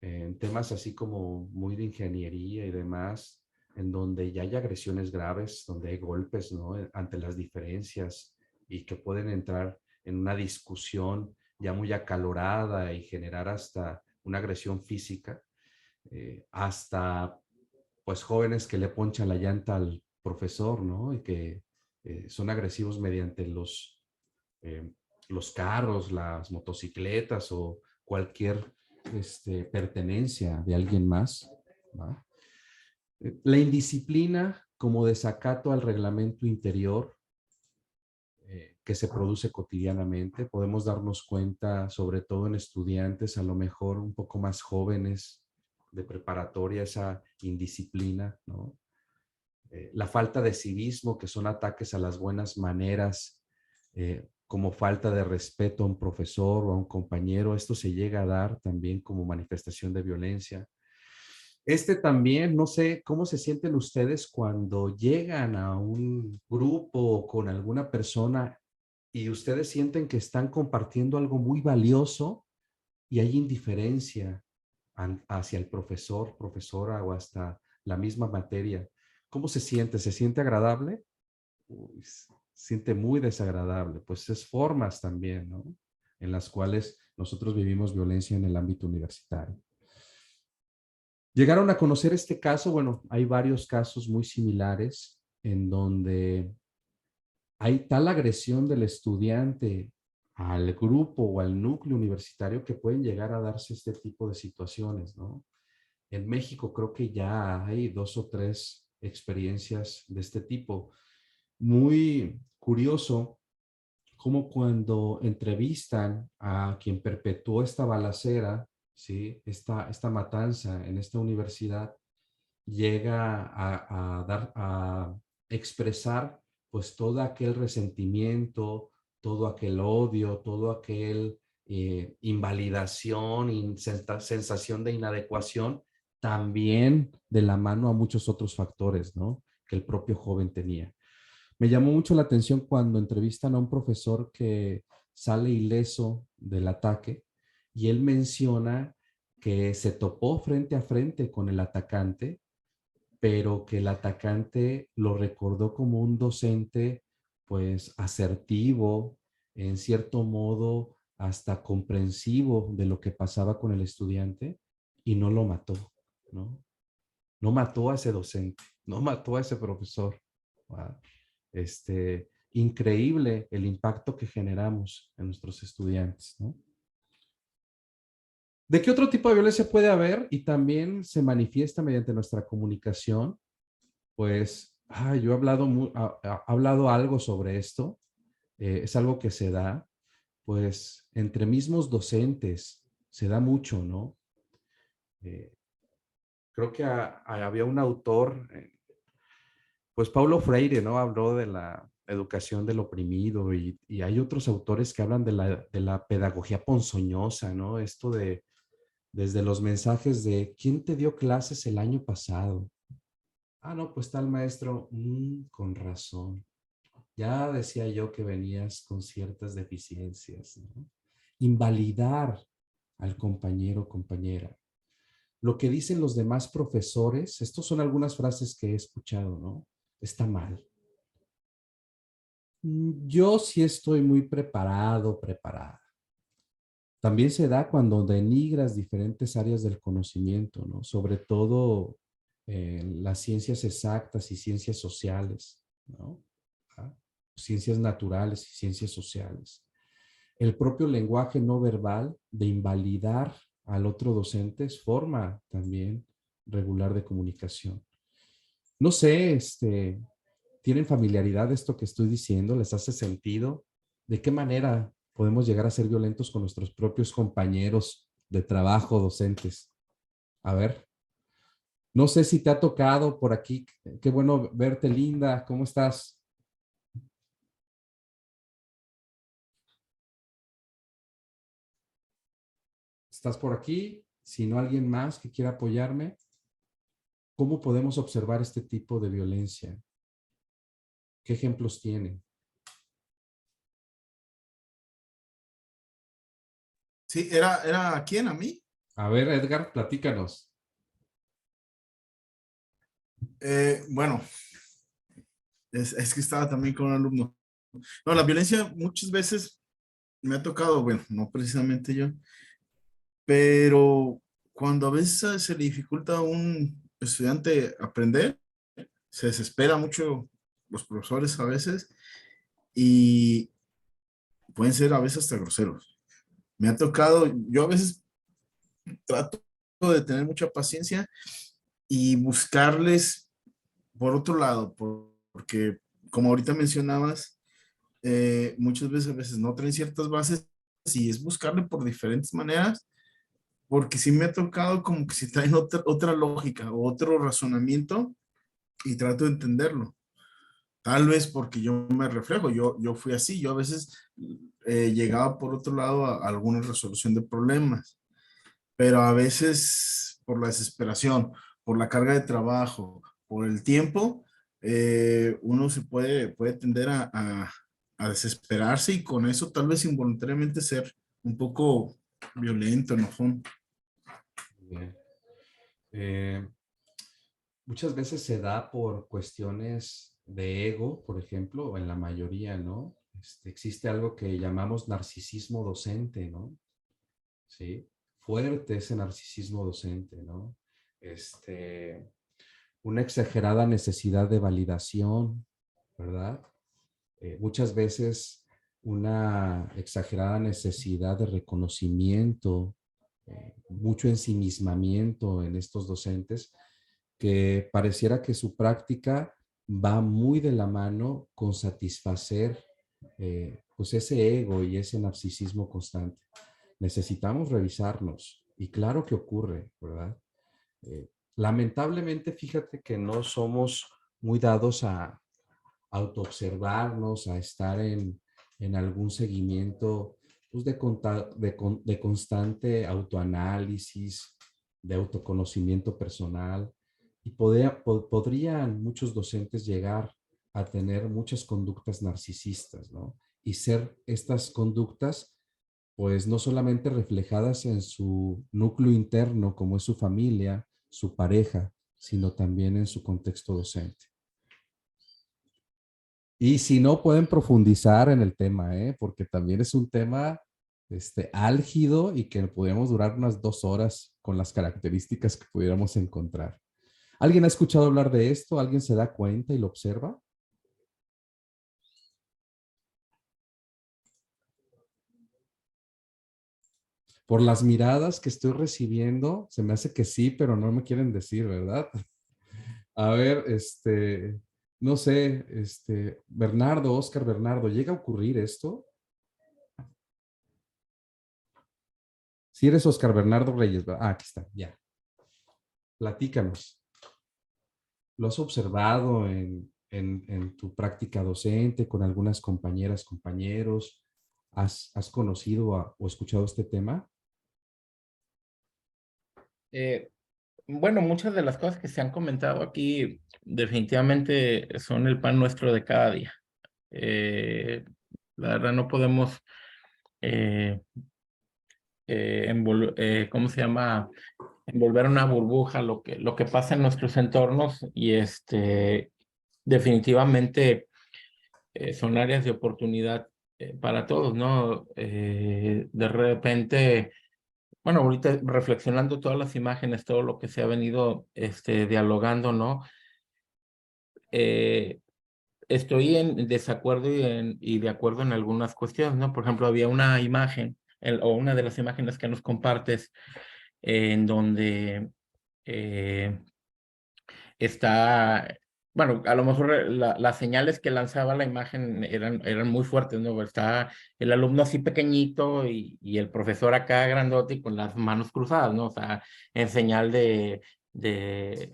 en temas así como muy de ingeniería y demás, en donde ya hay agresiones graves, donde hay golpes, ¿no? Ante las diferencias y que pueden entrar en una discusión ya muy acalorada y generar hasta una agresión física, hasta pues jóvenes que le ponchan la llanta al profesor, ¿no? Y que son agresivos mediante los carros, las motocicletas o cualquier pertenencia de alguien más, ¿va? La indisciplina como desacato al reglamento interior que se produce cotidianamente. Podemos darnos cuenta, sobre todo en estudiantes, a lo mejor un poco más jóvenes de preparatoria, esa indisciplina, ¿no? La falta de civismo, que son ataques a las buenas maneras, como falta de respeto a un profesor o a un compañero. Esto se llega a dar también como manifestación de violencia. También, no sé cómo se sienten ustedes cuando llegan a un grupo con alguna persona y ustedes sienten que están compartiendo algo muy valioso y hay indiferencia hacia el profesor, profesora o hasta la misma materia. ¿Cómo se siente? ¿Se siente agradable? Uy, se siente muy desagradable. Pues es formas también, ¿no? En las cuales nosotros vivimos violencia en el ámbito universitario. ¿Llegaron a conocer este caso? Bueno, hay varios casos muy similares en donde hay tal agresión del estudiante al grupo o al núcleo universitario que pueden llegar a darse este tipo de situaciones, ¿no? En México creo que ya hay 2 o 3 experiencias de este tipo. Muy curioso cómo cuando entrevistan a quien perpetuó esta balacera ¿sí? Esta matanza en esta universidad llega a expresar pues todo aquel resentimiento, todo aquel odio, todo aquel invalidación y sensación de inadecuación, también de la mano a muchos otros factores, ¿no? Que el propio joven tenía. Me llamó mucho la atención cuando entrevistan a un profesor que sale ileso del ataque y él menciona que se topó frente a frente con el atacante, pero que el atacante lo recordó como un docente pues asertivo, en cierto modo hasta comprensivo de lo que pasaba con el estudiante y no lo mató, ¿no? No mató a ese docente, no mató a ese profesor. ¿Va? Increíble el impacto que generamos en nuestros estudiantes, ¿no? ¿De qué otro tipo de violencia puede haber? Y también se manifiesta mediante nuestra comunicación. Pues yo he hablado algo sobre esto. Es algo que se da, pues, entre mismos docentes. Se da mucho, ¿no? Creo que había un autor, pues Paulo Freire, ¿no? Habló de la educación del oprimido y hay otros autores que hablan de la pedagogía ponzoñosa, ¿no? Esto desde los mensajes de ¿quién te dio clases el año pasado? Ah, no, pues tal maestro, con razón. Ya decía yo que venías con ciertas deficiencias, ¿no? Invalidar al compañero o compañera. Lo que dicen los demás profesores, estas son algunas frases que he escuchado, ¿no? Está mal. Yo sí estoy muy preparado, preparada. También se da cuando denigras diferentes áreas del conocimiento, ¿no? Sobre todo las ciencias exactas y ciencias sociales, ¿no? Ciencias naturales y ciencias sociales. El propio lenguaje no verbal de invalidar al otro docente es forma también regular de comunicación. No sé, ¿tienen familiaridad de esto que estoy diciendo? ¿Les hace sentido? ¿De qué manera podemos llegar a ser violentos con nuestros propios compañeros de trabajo, docentes? A ver, no sé si te ha tocado por aquí. Qué bueno verte, Linda. ¿Cómo estás? ¿Estás por aquí? Si no, alguien más que quiera apoyarme. ¿Cómo podemos observar este tipo de violencia? ¿Qué ejemplos tienen? Sí, ¿era a quién? ¿A mí? A ver, Edgar, platícanos. Bueno, es que estaba también con un alumno. No, la violencia muchas veces me ha tocado, bueno, no precisamente yo, pero cuando a veces se le dificulta a un estudiante aprender, se desespera mucho los profesores a veces y pueden ser a veces hasta groseros. Me ha tocado, yo a veces trato de tener mucha paciencia y buscarles por otro lado, porque como ahorita mencionabas, muchas veces a veces no traen ciertas bases y es buscarle por diferentes maneras, porque sí me ha tocado como que si traen otra lógica o otro razonamiento y trato de entenderlo. Tal vez porque yo me reflejo, yo fui así, yo a veces llegaba por otro lado a alguna resolución de problemas, pero a veces por la desesperación, por la carga de trabajo, por el tiempo, uno se puede tender a desesperarse y con eso tal vez involuntariamente ser un poco violento, enojón. Bien. Muchas veces se da por cuestiones de ego, por ejemplo, o en la mayoría, ¿no? Existe algo que llamamos narcisismo docente, ¿no? Sí, fuerte ese narcisismo docente, ¿no? Una exagerada necesidad de validación, ¿verdad? Muchas veces una exagerada necesidad de reconocimiento, mucho ensimismamiento en estos docentes, que pareciera que su práctica va muy de la mano con satisfacer pues ese ego y ese narcisismo constante. Necesitamos revisarnos, Y claro que ocurre, ¿verdad? Lamentablemente, fíjate que no somos muy dados a autoobservarnos, a estar en algún seguimiento pues, de constante autoanálisis, de autoconocimiento personal. Y podrían muchos docentes llegar a tener muchas conductas narcisistas, ¿no? Y ser estas conductas, pues no solamente reflejadas en su núcleo interno, como es su familia, su pareja, sino también en su contexto docente. Y si no, pueden profundizar en el tema, ¿eh? Porque también es un tema álgido y que podríamos durar unas 2 horas con las características que pudiéramos encontrar. ¿Alguien ha escuchado hablar de esto? ¿Alguien se da cuenta y lo observa? Por las miradas que estoy recibiendo, se me hace que sí, pero no me quieren decir, ¿verdad? A ver, no sé, Bernardo, Oscar Bernardo, ¿llega a ocurrir esto? Si eres Oscar Bernardo Reyes, ¿verdad? Ah, aquí está, ya. Platícanos. ¿Lo has observado en tu práctica docente con algunas compañeras, compañeros? ¿Has conocido o escuchado este tema? Bueno, muchas de las cosas que se han comentado aquí definitivamente son el pan nuestro de cada día. La verdad no podemos, ¿cómo se llama? Envolver una burbuja lo que pasa en nuestros entornos y definitivamente son áreas de oportunidad para todos, ¿no? De repente, bueno, ahorita reflexionando todas las imágenes, todo lo que se ha venido dialogando, ¿no? Estoy en desacuerdo y de acuerdo en algunas cuestiones, ¿no? Por ejemplo, había una imagen, o una de las imágenes que nos compartes, en donde está, bueno, a lo mejor las señales que lanzaba la imagen eran muy fuertes, ¿no? Está el alumno así pequeñito y el profesor acá grandote y con las manos cruzadas, ¿no? O sea, en señal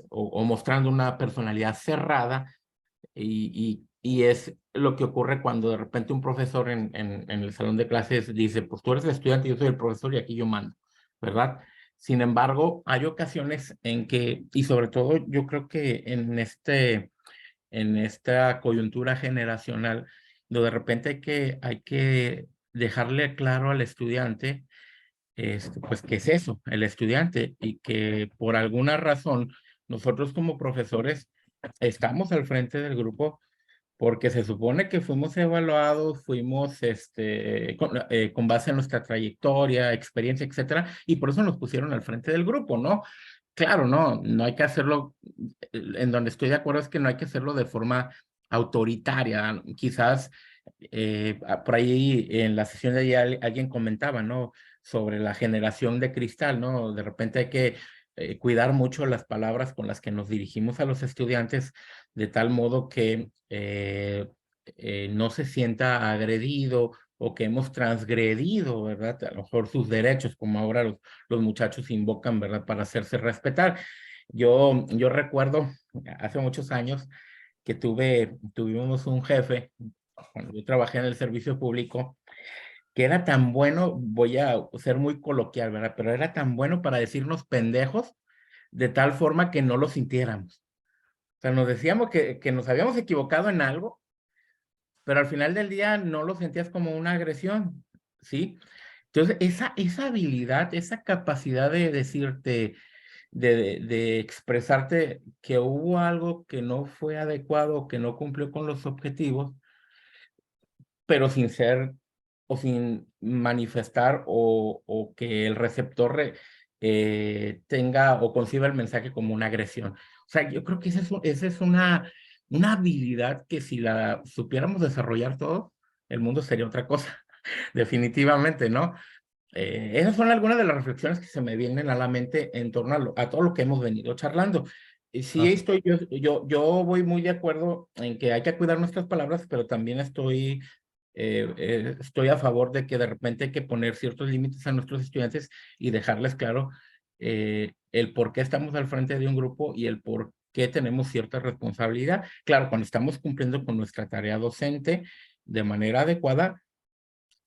o mostrando una personalidad cerrada y es lo que ocurre cuando de repente un profesor en el salón de clases dice, pues tú eres el estudiante, yo soy el profesor y aquí yo mando, ¿verdad? Sin embargo, hay ocasiones en que, y sobre todo yo creo que en esta coyuntura generacional, donde de repente hay que dejarle claro al estudiante, pues, ¿qué es eso? El estudiante, y que por alguna razón nosotros como profesores estamos al frente del grupo porque se supone que fuimos evaluados, fuimos con base en nuestra trayectoria, experiencia, etcétera, y por eso nos pusieron al frente del grupo, ¿no? Claro, no hay que hacerlo, en donde estoy de acuerdo es que no hay que hacerlo de forma autoritaria. Quizás por ahí en la sesión de ayer alguien comentaba, ¿no? Sobre la generación de cristal, ¿no? De repente hay que cuidar mucho las palabras con las que nos dirigimos a los estudiantes, de tal modo que no se sienta agredido o que hemos transgredido, ¿verdad? A lo mejor sus derechos, como ahora los muchachos invocan, ¿verdad? Para hacerse respetar. Yo recuerdo hace muchos años que tuvimos un jefe, cuando yo trabajé en el servicio público, que era tan bueno, voy a ser muy coloquial, ¿verdad? Pero era tan bueno para decirnos pendejos de tal forma que no lo sintiéramos. O sea, nos decíamos que nos habíamos equivocado en algo, pero al final del día no lo sentías como una agresión, ¿sí? Entonces, esa habilidad, esa capacidad de decirte, de expresarte que hubo algo que no fue adecuado, que no cumplió con los objetivos, pero sin ser o sin manifestar o que el receptor tenga o conciba el mensaje como una agresión. O sea, yo creo que esa es una habilidad que si la supiéramos desarrollar todo, el mundo sería otra cosa, definitivamente, ¿no? Esas son algunas de las reflexiones que se me vienen a la mente en torno a todo lo que hemos venido charlando. Y sí, yo voy muy de acuerdo en que hay que cuidar nuestras palabras, pero también estoy estoy a favor de que de repente hay que poner ciertos límites a nuestros estudiantes y dejarles claro el por qué estamos al frente de un grupo y el por qué tenemos cierta responsabilidad. Claro, cuando estamos cumpliendo con nuestra tarea docente de manera adecuada.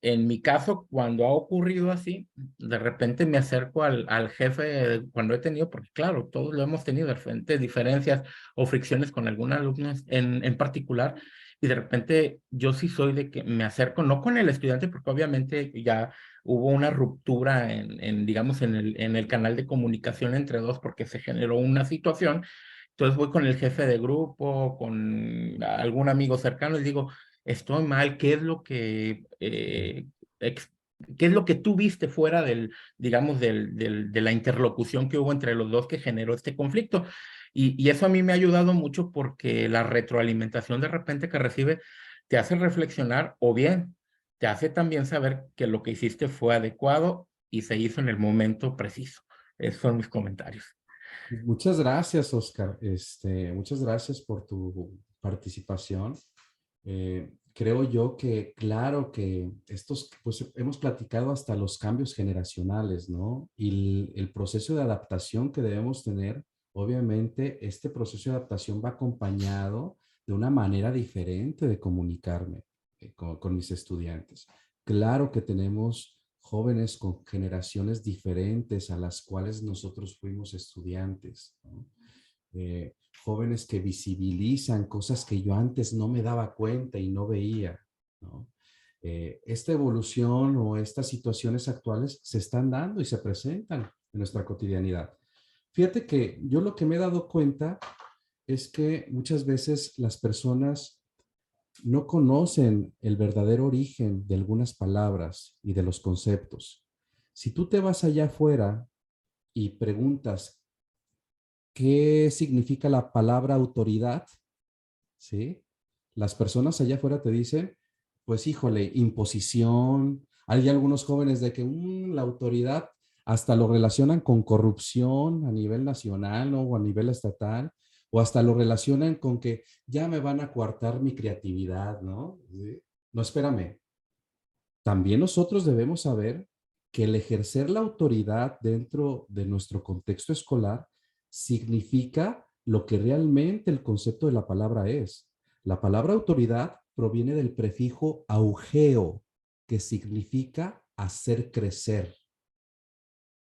En mi caso, cuando ha ocurrido así, de repente me acerco al jefe cuando he tenido, porque claro, todos lo hemos tenido, de repente diferencias o fricciones con algún alumno en particular, y de repente yo sí soy de que me acerco, no con el estudiante, porque obviamente ya hubo una ruptura digamos, en el canal de comunicación entre dos, porque se generó una situación. Entonces voy con el jefe de grupo, con algún amigo cercano y digo, estoy mal, ¿qué es lo que, qué es lo que tú viste fuera digamos, de la interlocución que hubo entre los dos que generó este conflicto? Y eso a mí me ha ayudado mucho porque la retroalimentación de repente que recibe te hace reflexionar o bien te hace también saber que lo que hiciste fue adecuado y se hizo en el momento preciso. Esos son mis comentarios. Muchas gracias, Oscar. Muchas gracias por tu participación. Creo yo que, claro que pues hemos platicado hasta los cambios generacionales, ¿no? Y el proceso de adaptación que debemos tener, obviamente, este proceso de adaptación va acompañado de una manera diferente de comunicarme con mis estudiantes. Claro que tenemos jóvenes con generaciones diferentes a las cuales nosotros fuimos estudiantes, ¿no? Jóvenes que visibilizan cosas que yo antes no me daba cuenta y no veía, ¿no? Esta evolución o estas situaciones actuales se están dando y se presentan en nuestra cotidianidad. Fíjate que yo lo que me he dado cuenta es que muchas veces las personas no conocen el verdadero origen de algunas palabras y de los conceptos. Si tú te vas allá afuera y preguntas qué significa la palabra autoridad, ¿sí? Las personas allá afuera te dicen, pues híjole, imposición. Hay algunos jóvenes de que la autoridad hasta lo relacionan con corrupción a nivel nacional, ¿no? O a nivel estatal, o hasta lo relacionan con que ya me van a coartar mi creatividad, ¿no? ¿Sí? No, espérame. También nosotros debemos saber que el ejercer la autoridad dentro de nuestro contexto escolar significa lo que realmente el concepto de la palabra es. La palabra autoridad proviene del prefijo augeo, que significa hacer crecer.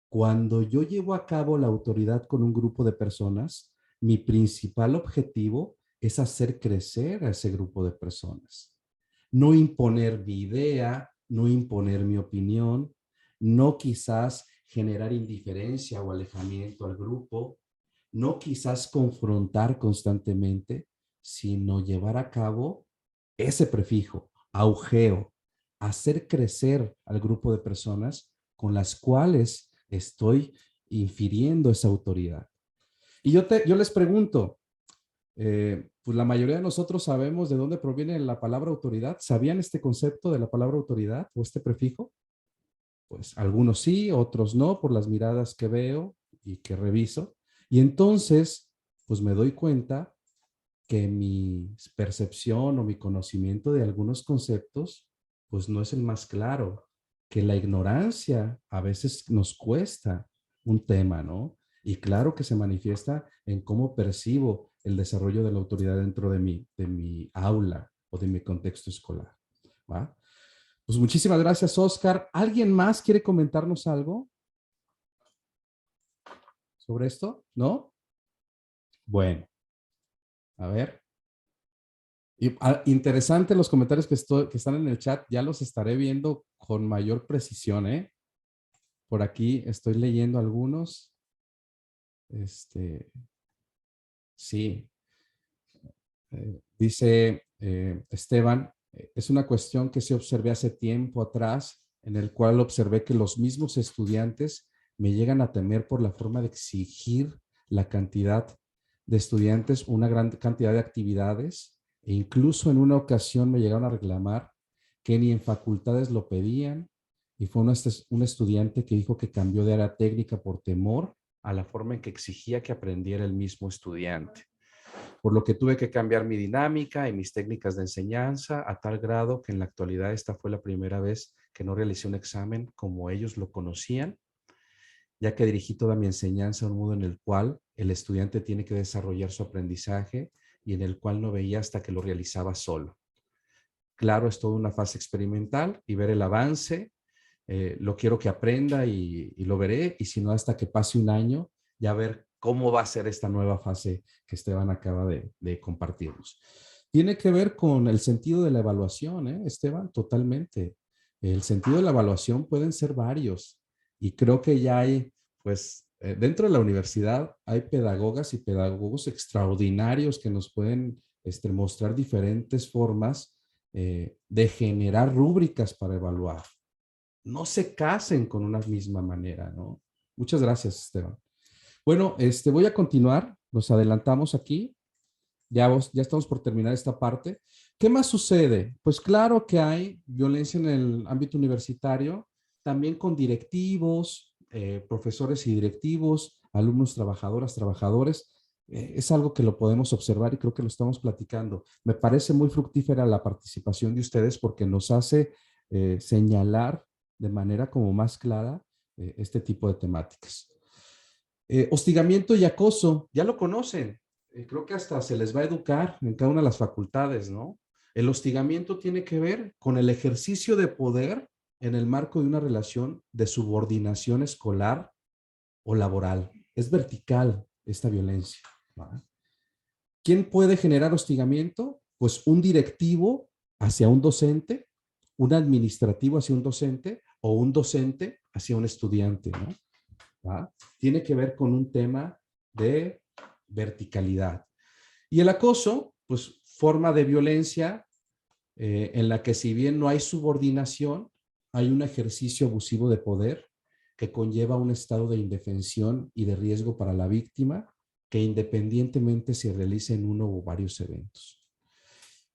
Cuando yo llevo a cabo la autoridad con un grupo de personas, mi principal objetivo es hacer crecer a ese grupo de personas. No imponer mi idea, no imponer mi opinión, no quizás generar indiferencia o alejamiento al grupo, no quizás confrontar constantemente, sino llevar a cabo ese prefijo, augeo, hacer crecer al grupo de personas con las cuales estoy infiriendo esa autoridad. Y yo les pregunto, pues la mayoría de nosotros sabemos de dónde proviene la palabra autoridad. ¿Sabían este concepto de la palabra autoridad o este prefijo? Pues algunos sí, otros no, por las miradas que veo y que reviso. Y entonces, pues me doy cuenta que mi percepción o mi conocimiento de algunos conceptos, pues no es el más claro, que la ignorancia a veces nos cuesta un tema, ¿no? Y claro que se manifiesta en cómo percibo el desarrollo de la autoridad dentro de mi aula o de mi contexto escolar, ¿va? Pues muchísimas gracias, Oscar. ¿Alguien más quiere comentarnos algo sobre esto? ¿No? Bueno, a ver. Interesante los comentarios que están en el chat. Ya los estaré viendo con mayor precisión, ¿eh? Por aquí estoy leyendo algunos. Sí. Dice Esteban, es una cuestión que se observé hace tiempo atrás, en el cual observé que los mismos estudiantes me llegan a temer por la forma de exigir la cantidad de estudiantes, una gran cantidad de actividades, e incluso en una ocasión me llegaron a reclamar que ni en facultades lo pedían, y fue un estudiante que dijo que cambió de área técnica por temor a la forma en que exigía que aprendiera el mismo estudiante. por lo que tuve que cambiar mi dinámica y mis técnicas de enseñanza a tal grado que en la actualidad esta fue la primera vez que no realicé un examen como ellos lo conocían, ya que dirigí toda mi enseñanza a un modo en el cual el estudiante tiene que desarrollar su aprendizaje y en el cual no veía hasta que lo realizaba solo. Claro, es toda una fase experimental y ver el avance. Lo quiero que aprenda y lo veré, y si no, hasta que pase un año, ya ver cómo va a ser esta nueva fase que Esteban acaba de compartirnos. Tiene que ver con el sentido de la evaluación, Esteban, totalmente. El sentido de la evaluación pueden ser varios, y creo que ya hay, pues, dentro de la universidad hay pedagogas y pedagogos extraordinarios que nos pueden mostrar diferentes formas de generar rúbricas para evaluar. No se casen con una misma manera, ¿no? Muchas gracias, Esteban. Bueno, voy a continuar. Nos adelantamos aquí. Ya estamos por terminar esta parte. ¿Qué más sucede? Pues claro que hay violencia en el ámbito universitario, también con directivos, profesores y directivos, alumnos, trabajadoras, trabajadores. Es algo que lo podemos observar y creo que lo estamos platicando. Me parece muy fructífera la participación de ustedes porque nos hace señalar de manera como más clara este tipo de temáticas. Hostigamiento y acoso, ya lo conocen. Creo que hasta se les va a educar en cada una de las facultades, ¿no? El hostigamiento tiene que ver con el ejercicio de poder en el marco de una relación de subordinación escolar o laboral. Es vertical esta violencia, ¿no? ¿Quién puede generar hostigamiento? Pues un directivo hacia un docente, un administrativo hacia un docente o un docente hacia un estudiante, ¿no? ¿Va? Tiene que ver con un tema de verticalidad. Y el acoso, pues forma de violencia en la que si bien no hay subordinación, hay un ejercicio abusivo de poder que conlleva un estado de indefensión y de riesgo para la víctima que independientemente se realice en uno o varios eventos.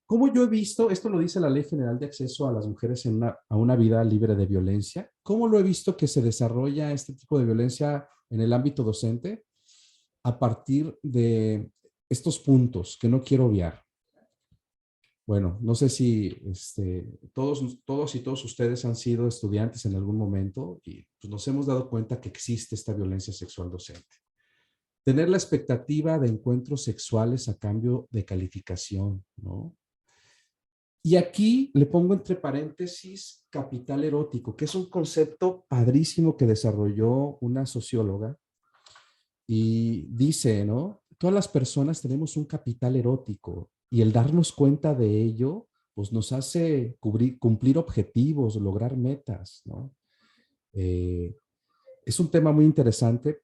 Como yo he visto, esto lo dice la Ley General de Acceso a las Mujeres a una vida libre de violencia, ¿cómo lo he visto que se desarrolla este tipo de violencia en el ámbito docente? A partir de estos puntos que no quiero obviar. Bueno, no sé si todos y todos ustedes han sido estudiantes en algún momento y pues, nos hemos dado cuenta que existe esta violencia sexual docente. Tener la expectativa de encuentros sexuales a cambio de calificación, ¿no? Y aquí le pongo entre paréntesis capital erótico, que es un concepto padrísimo que desarrolló una socióloga y dice, ¿no? Todas las personas tenemos un capital erótico y el darnos cuenta de ello, pues nos hace cumplir objetivos, lograr metas, ¿no? Es un tema muy interesante.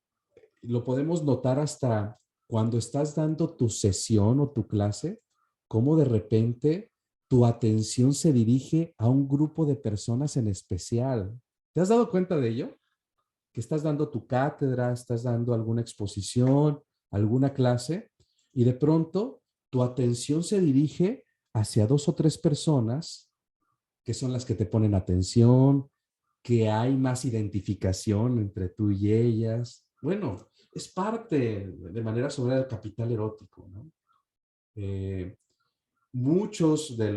Lo podemos notar hasta cuando estás dando tu sesión o tu clase, cómo de repente tu atención se dirige a un grupo de personas en especial. ¿Te has dado cuenta de ello? Que estás dando tu cátedra, estás dando alguna exposición, alguna clase, y de pronto tu atención se dirige hacia 2 o 3 personas que son las que te ponen atención, que hay más identificación entre tú y ellas. Bueno, es parte de manera sobre el capital erótico, ¿no? Muchos de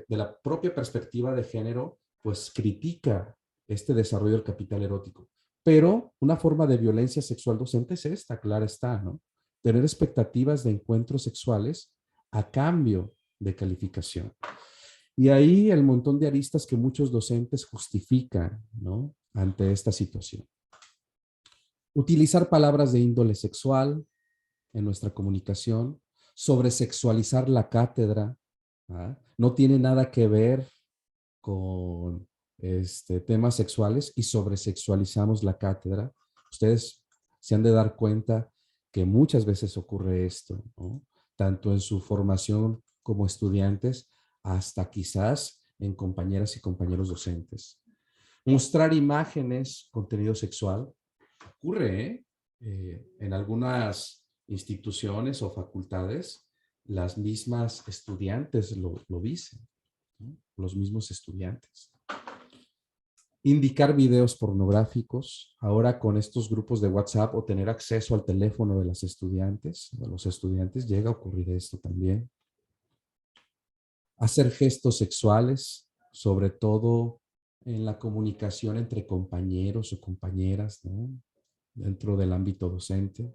la propia perspectiva de género, pues critica este desarrollo del capital erótico. Pero una forma de violencia sexual docente es esta, clara está, ¿no? Tener expectativas de encuentros sexuales a cambio de calificación. Y ahí el montón de aristas que muchos docentes justifican, ¿no? Ante esta situación. Utilizar palabras de índole sexual en nuestra comunicación, sobresexualizar la cátedra, ¿ah? No tiene nada que ver con temas sexuales y sobresexualizamos la cátedra. Ustedes se han de dar cuenta que muchas veces ocurre esto, ¿no? Tanto en su formación como estudiantes, hasta quizás en compañeras y compañeros docentes. Mostrar imágenes, contenido sexual, ocurre en algunas instituciones o facultades, las mismas estudiantes lo dicen, ¿no? Los mismos estudiantes. Indicar videos pornográficos, ahora con estos grupos de WhatsApp o tener acceso al teléfono de las estudiantes, de los estudiantes, llega a ocurrir esto también. Hacer gestos sexuales, sobre todo en la comunicación entre compañeros o compañeras, ¿no? Dentro del ámbito docente.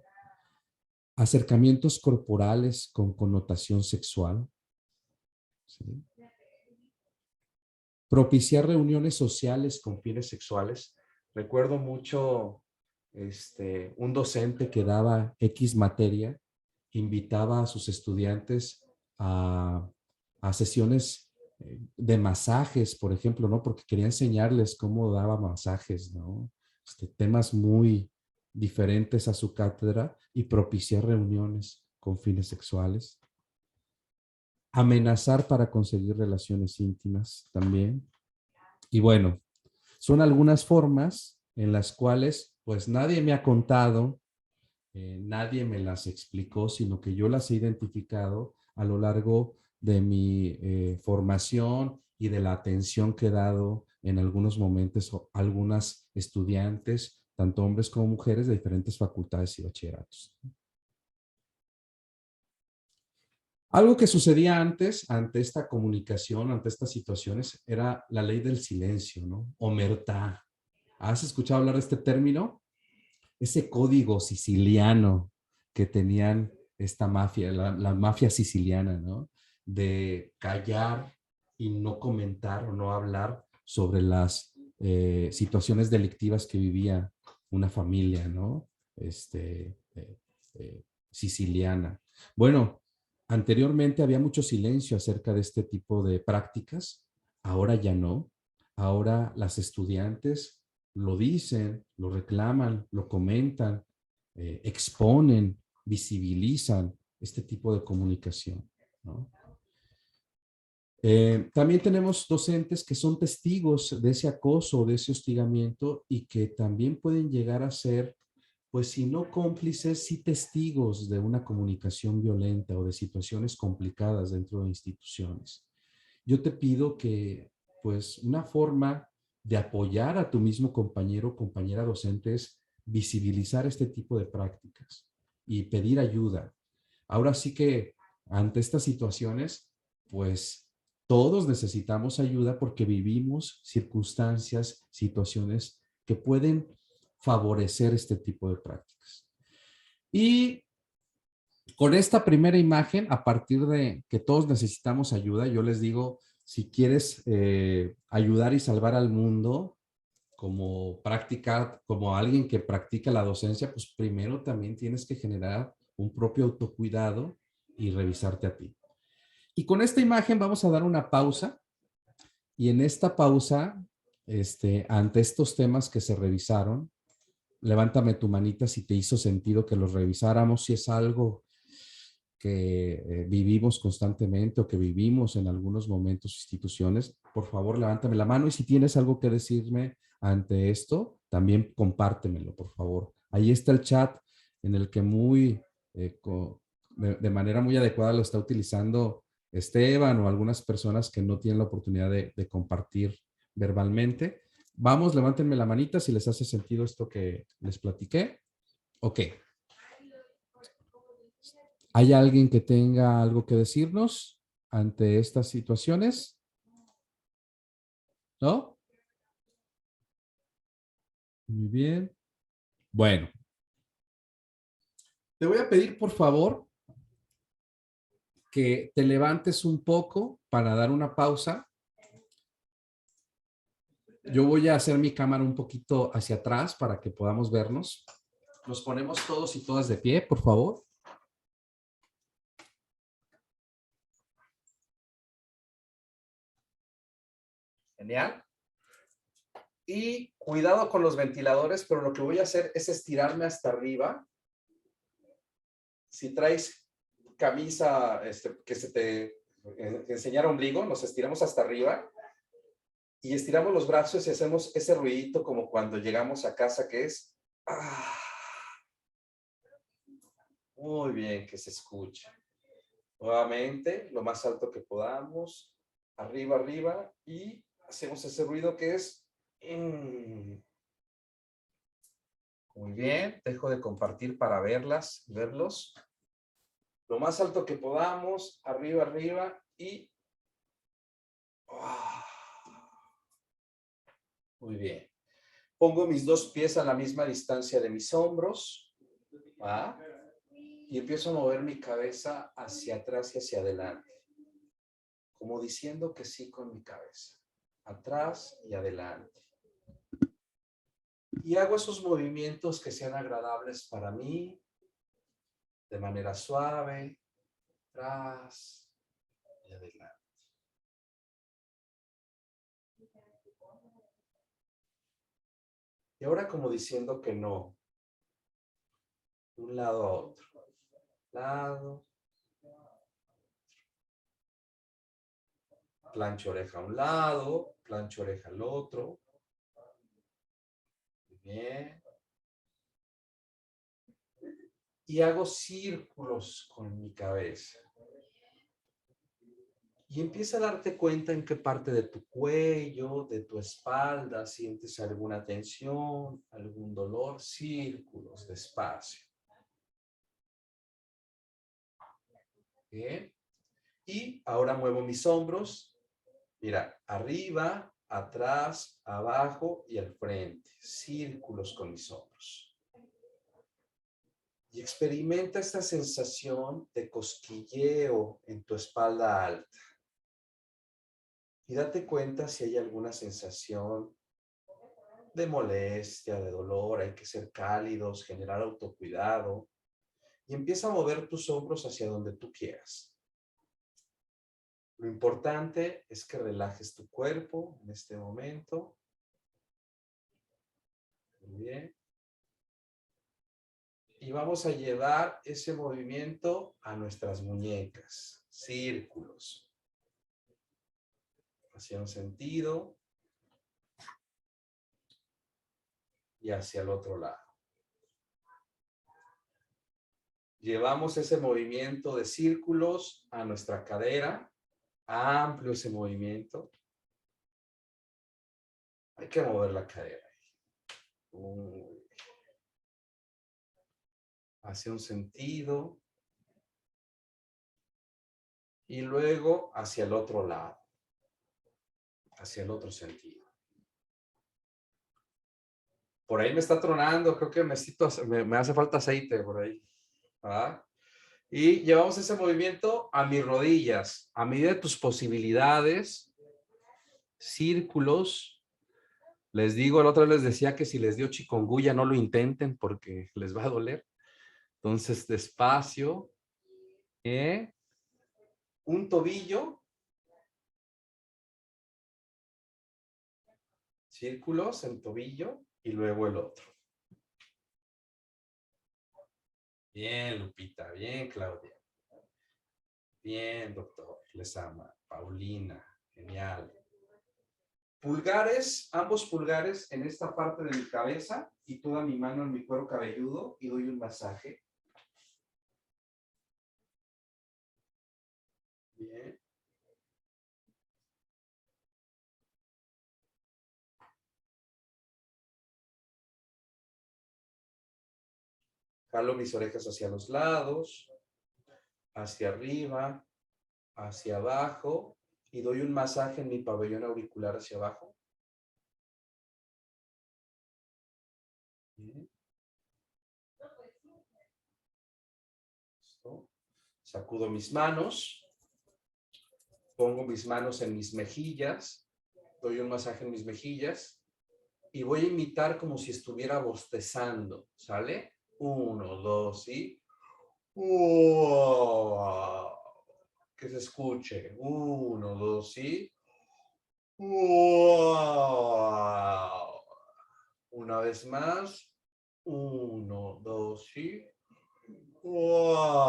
Acercamientos corporales con connotación sexual. ¿Sí? Propiciar reuniones sociales con fines sexuales. Recuerdo mucho un docente que daba X materia, invitaba a sus estudiantes a sesiones de masajes, por ejemplo, ¿no? Porque quería enseñarles cómo daba masajes, ¿no? Temas muy diferentes a su cátedra y propiciar reuniones con fines sexuales. Amenazar para conseguir relaciones íntimas también. Y bueno, son algunas formas en las cuales pues nadie me ha contado, nadie me las explicó, sino que yo las he identificado a lo largo de mi formación y de la atención que he dado en algunos momentos a algunas estudiantes, tanto hombres como mujeres de diferentes facultades y bachilleratos. Algo que sucedía antes, ante esta comunicación, ante estas situaciones, era la ley del silencio, ¿no? Omertá. ¿Has escuchado hablar de este término? Ese código siciliano que tenían esta mafia, la mafia siciliana, ¿no? De callar y no comentar o no hablar sobre las situaciones delictivas que vivía una familia, ¿no? Siciliana. Bueno, anteriormente había mucho silencio acerca de este tipo de prácticas, ahora ya no. Ahora las estudiantes lo dicen, lo reclaman, lo comentan, exponen, visibilizan este tipo de comunicación, ¿no? También tenemos docentes que son testigos de ese acoso, de ese hostigamiento y que también pueden llegar a ser, pues si no cómplices, sí testigos de una comunicación violenta o de situaciones complicadas dentro de instituciones. Yo te pido que, pues, una forma de apoyar a tu mismo compañero o compañera docente es visibilizar este tipo de prácticas y pedir ayuda. Ahora sí que ante estas situaciones, pues todos necesitamos ayuda porque vivimos circunstancias, situaciones que pueden favorecer este tipo de prácticas. Y con esta primera imagen, a partir de que todos necesitamos ayuda, yo les digo, si quieres ayudar y salvar al mundo como práctica, como alguien que practica la docencia, pues primero también tienes que generar un propio autocuidado y revisarte a ti. Y con esta imagen vamos a dar una pausa y en esta pausa, ante estos temas que se revisaron, levántame tu manita si te hizo sentido que los revisáramos, si es algo que vivimos constantemente o que vivimos en algunos momentos instituciones, por favor levántame la mano y si tienes algo que decirme ante esto, también compártemelo, por favor. Ahí está el chat en el que de manera muy adecuada lo está utilizando Esteban o algunas personas que no tienen la oportunidad de compartir verbalmente. Vamos, levántenme la manita si les hace sentido esto que les platiqué. Ok. ¿Hay alguien que tenga algo que decirnos ante estas situaciones? ¿No? Muy bien. Bueno. Te voy a pedir, por favor, que te levantes un poco para dar una pausa. Yo voy a hacer mi cámara un poquito hacia atrás para que podamos vernos. Nos ponemos todos y todas de pie, por favor. Genial. Y cuidado con los ventiladores, pero lo que voy a hacer es estirarme hasta arriba. Si traes camisa que se te enseñara ombligo, nos estiramos hasta arriba y estiramos los brazos y hacemos ese ruidito como cuando llegamos a casa que es... Muy bien, que se escuche. Nuevamente, lo más alto que podamos. Arriba, arriba. Y hacemos ese ruido que es... Muy bien, dejo de compartir para verlos. Lo más alto que podamos, arriba, arriba y... Muy bien. Pongo mis dos pies a la misma distancia de mis hombros. ¿Va? Y empiezo a mover mi cabeza hacia atrás y hacia adelante. Como diciendo que sí con mi cabeza. Atrás y adelante. Y hago esos movimientos que sean agradables para mí. De manera suave. Atrás y adelante. Y ahora como diciendo que no. De un lado a otro. Lado. Plancho oreja a un lado. Plancho oreja al otro. Muy bien. Y hago círculos con mi cabeza. Y empieza a darte cuenta en qué parte de tu cuello, de tu espalda, sientes alguna tensión, algún dolor. Círculos, despacio. Bien. Y ahora muevo mis hombros. Mira, arriba, atrás, abajo y al frente. Círculos con mis hombros. Y experimenta esta sensación de cosquilleo en tu espalda alta. Y date cuenta si hay alguna sensación de molestia, de dolor. Hay que ser cálidos, generar autocuidado. Y empieza a mover tus hombros hacia donde tú quieras. Lo importante es que relajes tu cuerpo en este momento. Muy bien. Y vamos a llevar ese movimiento a nuestras muñecas. Círculos. Hacia un sentido. Y hacia el otro lado. Llevamos ese movimiento de círculos a nuestra cadera. Amplio ese movimiento. Hay que mover la cadera. Hacia un sentido. Y luego hacia el otro lado. Hacia el otro sentido. Por ahí me está tronando. Creo que me hace falta aceite por ahí. ¿Ah? Y llevamos ese movimiento a mis rodillas. A medida de tus posibilidades. Círculos. Les digo, la otra vez les decía que si les dio chikungunya no lo intenten porque les va a doler. Entonces, despacio. Un tobillo. Círculos en tobillo y luego el otro. Bien, Lupita. Bien, Claudia. Bien, doctor. Les ama. Paulina. Genial. Pulgares, ambos pulgares en esta parte de mi cabeza y toda mi mano en mi cuero cabelludo y doy un masaje. Bien. Jalo mis orejas hacia los lados, hacia arriba, hacia abajo y doy un masaje en mi pabellón auricular hacia abajo. Bien. Listo. Sacudo mis manos, pongo mis manos en mis mejillas, doy un masaje en mis mejillas y voy a imitar como si estuviera bostezando, ¿sale? 1, 2 y... ¡wow! Que se escuche. 1, 2 y... ¡wow! Una vez más. 1, 2 y... ¡wow!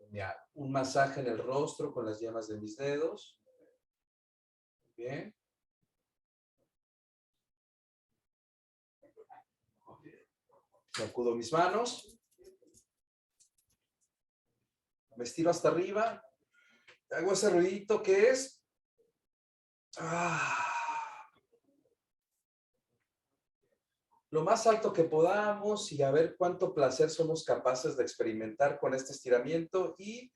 Ya, un masaje en el rostro con las yemas de mis dedos. Bien. Sacudo mis manos. Me estiro hasta arriba. Hago ese ruidito que es... lo más alto que podamos y a ver cuánto placer somos capaces de experimentar con este estiramiento y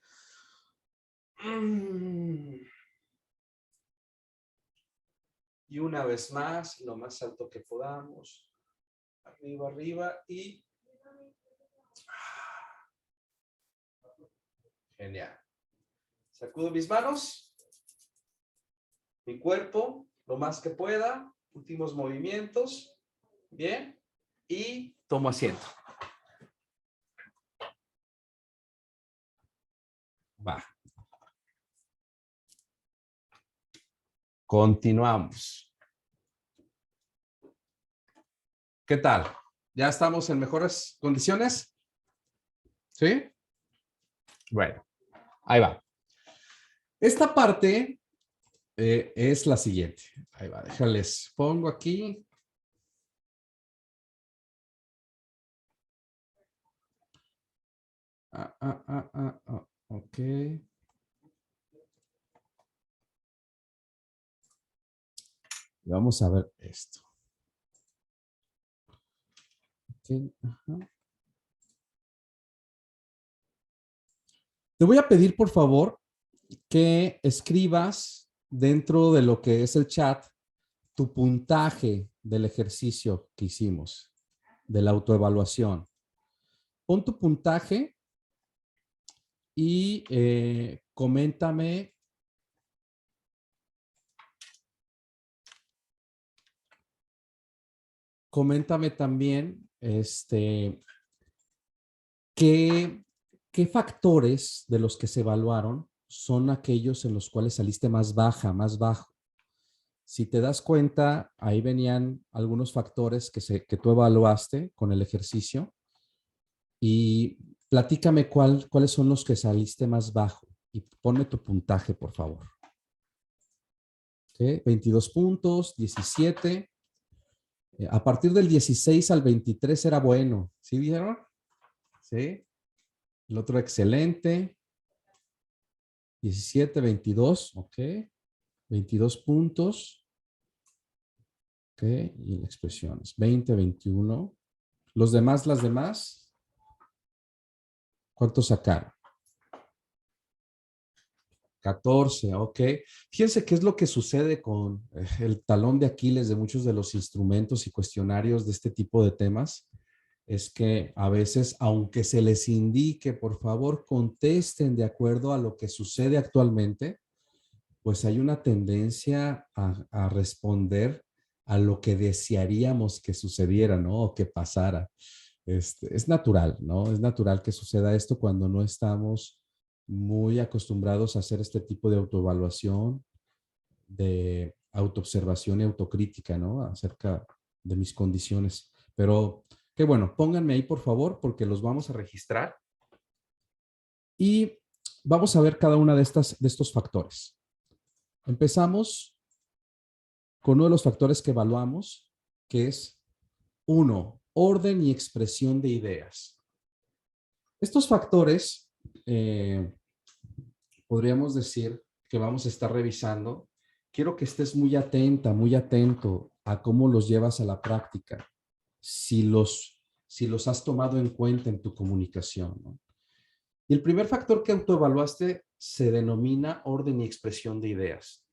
una vez más, lo más alto que podamos, arriba, arriba y genial. Sacudo mis manos, mi cuerpo, lo más que pueda, últimos movimientos. Bien, y tomo asiento. Va. Continuamos. ¿Qué tal? ¿Ya estamos en mejores condiciones? ¿Sí? Bueno, ahí va. Esta parte es la siguiente. Ahí va, déjales, pongo aquí. Ok. Vamos a ver esto. Okay. Te voy a pedir, por favor, que escribas dentro de lo que es el chat tu puntaje del ejercicio que hicimos, de la autoevaluación. Pon tu puntaje y coméntame también qué factores de los que se evaluaron son aquellos en los cuales saliste más bajo. Si te das cuenta, ahí venían algunos factores que tú evaluaste con el ejercicio y platícame cuáles son los que saliste más bajo y ponme tu puntaje, por favor. ¿Okay? 22 puntos, 17. A partir del 16 al 23 era bueno. ¿Sí vieron? Sí. El otro excelente. 17, 22. Ok. 22 puntos. Ok. Y en expresiones. 20, 21. Los demás, las demás. ¿Cuántos sacaron? 14, ok. Fíjense qué es lo que sucede con el talón de Aquiles de muchos de los instrumentos y cuestionarios de este tipo de temas. Es que a veces, aunque se les indique, por favor, contesten de acuerdo a lo que sucede actualmente, pues hay una tendencia a responder a lo que desearíamos que sucediera, ¿no? O que pasara. Es natural, ¿no? Es natural que suceda esto cuando no estamos muy acostumbrados a hacer este tipo de autoevaluación, de autoobservación y autocrítica, ¿no? Acerca de mis condiciones. Pero qué bueno, pónganme ahí por favor porque los vamos a registrar y vamos a ver cada una de estos factores. Empezamos con uno de los factores que evaluamos, que es 1, orden y expresión de ideas. Estos factores podríamos decir que vamos a estar revisando. Quiero que estés muy atenta, muy atento a cómo los llevas a la práctica, si los has tomado en cuenta en tu comunicación, ¿no? Y el primer factor que autoevaluaste se denomina orden y expresión de ideas.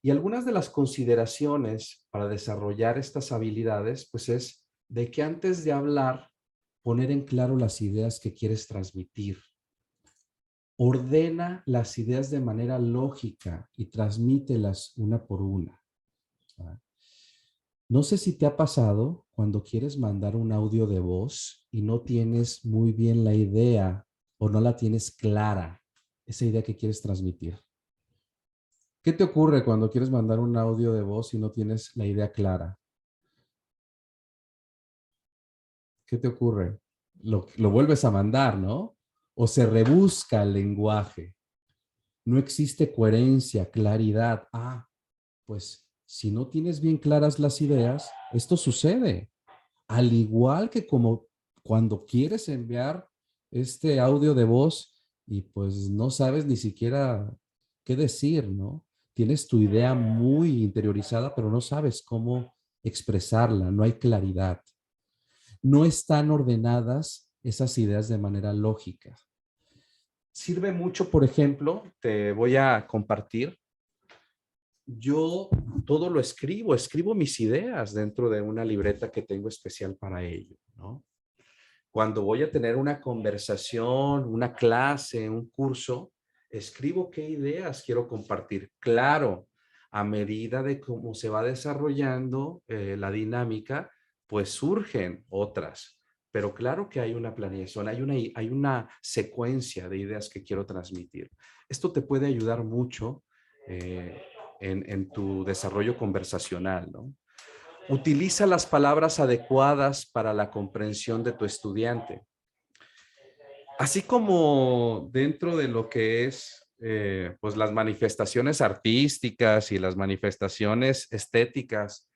Y algunas de las consideraciones para desarrollar estas habilidades, pues es de que antes de hablar, poner en claro las ideas que quieres transmitir. Ordena las ideas de manera lógica y transmítelas una por una. No sé si te ha pasado cuando quieres mandar un audio de voz y no tienes muy bien la idea o no la tienes clara, esa idea que quieres transmitir. ¿Qué te ocurre cuando quieres mandar un audio de voz y no tienes la idea clara? ¿Qué te ocurre? Lo vuelves a mandar, ¿no? O se rebusca el lenguaje. No existe coherencia, claridad. Pues si no tienes bien claras las ideas, esto sucede. Al igual que como cuando quieres enviar este audio de voz y pues no sabes ni siquiera qué decir, ¿no? Tienes tu idea muy interiorizada, pero no sabes cómo expresarla, no hay claridad. no están ordenadas esas ideas de manera lógica. Sirve mucho, por ejemplo, te voy a compartir. Yo todo lo escribo mis ideas dentro de una libreta que tengo especial para ello, ¿no? Cuando voy a tener una conversación, una clase, un curso, escribo qué ideas quiero compartir. Claro, a medida de cómo se va desarrollando la dinámica, pues surgen otras. Pero claro que hay una planeación, hay una secuencia de ideas que quiero transmitir. Esto te puede ayudar mucho en tu desarrollo conversacional, ¿no? Utiliza las palabras adecuadas para la comprensión de tu estudiante. Así como dentro de lo que es pues las manifestaciones artísticas y las manifestaciones estéticas,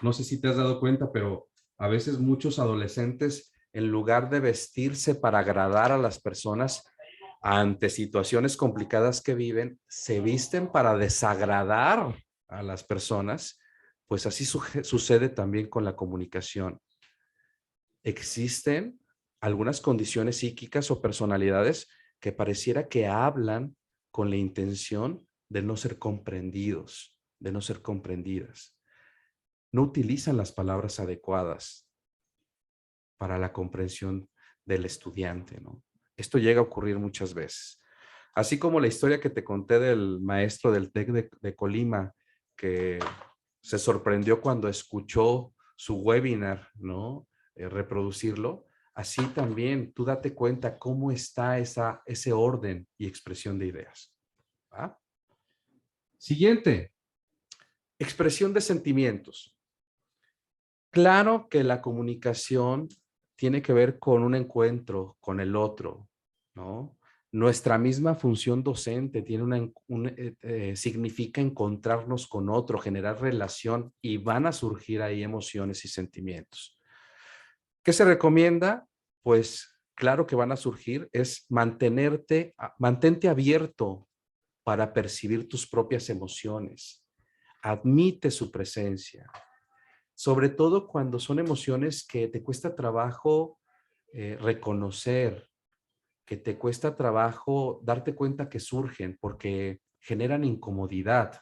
no sé si te has dado cuenta, pero a veces muchos adolescentes, en lugar de vestirse para agradar a las personas ante situaciones complicadas que viven, se visten para desagradar a las personas. Pues así sucede también con la comunicación. Existen algunas condiciones psíquicas o personalidades que pareciera que hablan con la intención de no ser comprendidos, de no ser comprendidas. No utilizan las palabras adecuadas para la comprensión del estudiante, ¿no? Esto llega a ocurrir muchas veces. Así como la historia que te conté del maestro del TEC de Colima, que se sorprendió cuando escuchó su webinar, ¿no? Reproducirlo. Así también tú date cuenta cómo está ese orden y expresión de ideas. ¿Va? Siguiente, expresión de sentimientos. Claro que la comunicación tiene que ver con un encuentro con el otro, ¿no? Nuestra misma función docente tiene significa encontrarnos con otro, generar relación y van a surgir ahí emociones y sentimientos. ¿Qué se recomienda? Pues claro que van a surgir, es mantente abierto para percibir tus propias emociones. Admite su presencia. Sobre todo cuando son emociones que te cuesta trabajo reconocer, que te cuesta trabajo darte cuenta que surgen porque generan incomodidad,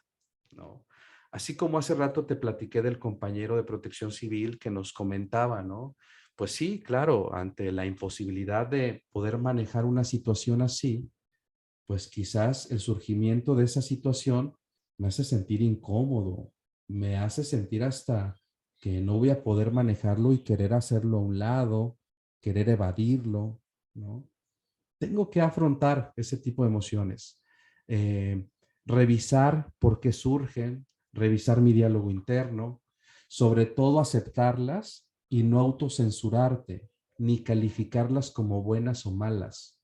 ¿no? Así como hace rato te platiqué del compañero de Protección Civil que nos comentaba, ¿no? Pues sí, claro, ante la imposibilidad de poder manejar una situación así, pues quizás el surgimiento de esa situación me hace sentir incómodo, me hace sentir hasta que no voy a poder manejarlo y querer hacerlo a un lado, querer evadirlo, ¿no? Tengo que afrontar ese tipo de emociones, revisar por qué surgen, revisar mi diálogo interno, sobre todo aceptarlas y no autocensurarte, ni calificarlas como buenas o malas.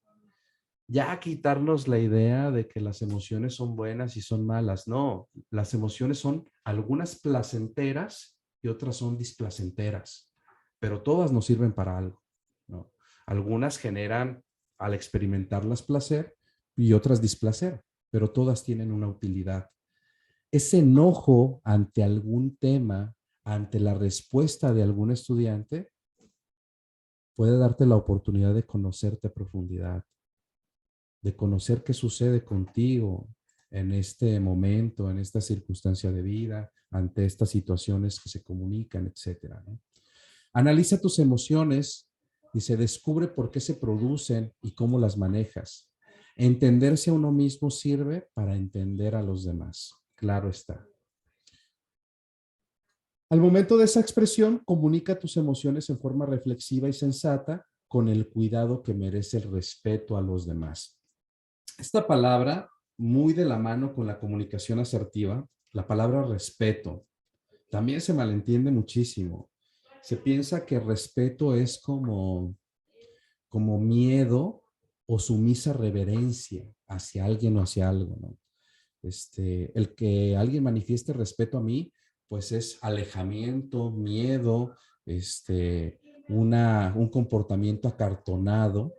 Ya quitarnos la idea de que las emociones son buenas y son malas. No, las emociones son algunas placenteras y otras son displacenteras, pero todas nos sirven para algo, ¿no? Algunas generan al experimentarlas placer y otras displacer, pero todas tienen una utilidad. Ese enojo ante algún tema, ante la respuesta de algún estudiante, puede darte la oportunidad de conocerte a profundidad, de conocer qué sucede contigo en este momento, en esta circunstancia de vida, ante estas situaciones que se comunican, etcétera, ¿no? Analiza tus emociones y se descubre por qué se producen y cómo las manejas. Entenderse a uno mismo sirve para entender a los demás. Claro está. Al momento de esa expresión, comunica tus emociones en forma reflexiva y sensata con el cuidado que merece el respeto a los demás. Esta palabra, muy de la mano con la comunicación asertiva, la palabra respeto, también se malentiende muchísimo. Se piensa que respeto es como miedo o sumisa reverencia hacia alguien o hacia algo, ¿no? El que alguien manifieste respeto a mí, pues es alejamiento, miedo, un comportamiento acartonado.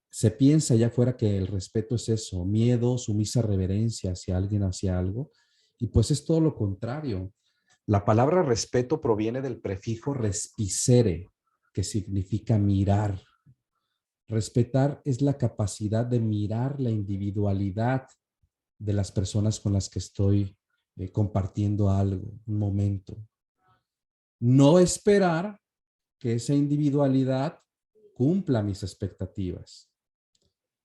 Se piensa allá afuera que el respeto es eso, miedo, sumisa reverencia hacia alguien, hacia algo, y pues es todo lo contrario. La palabra respeto proviene del prefijo respicere, que significa mirar. Respetar es la capacidad de mirar la individualidad de las personas con las que estoy compartiendo algo, un momento. No esperar que esa individualidad cumpla mis expectativas.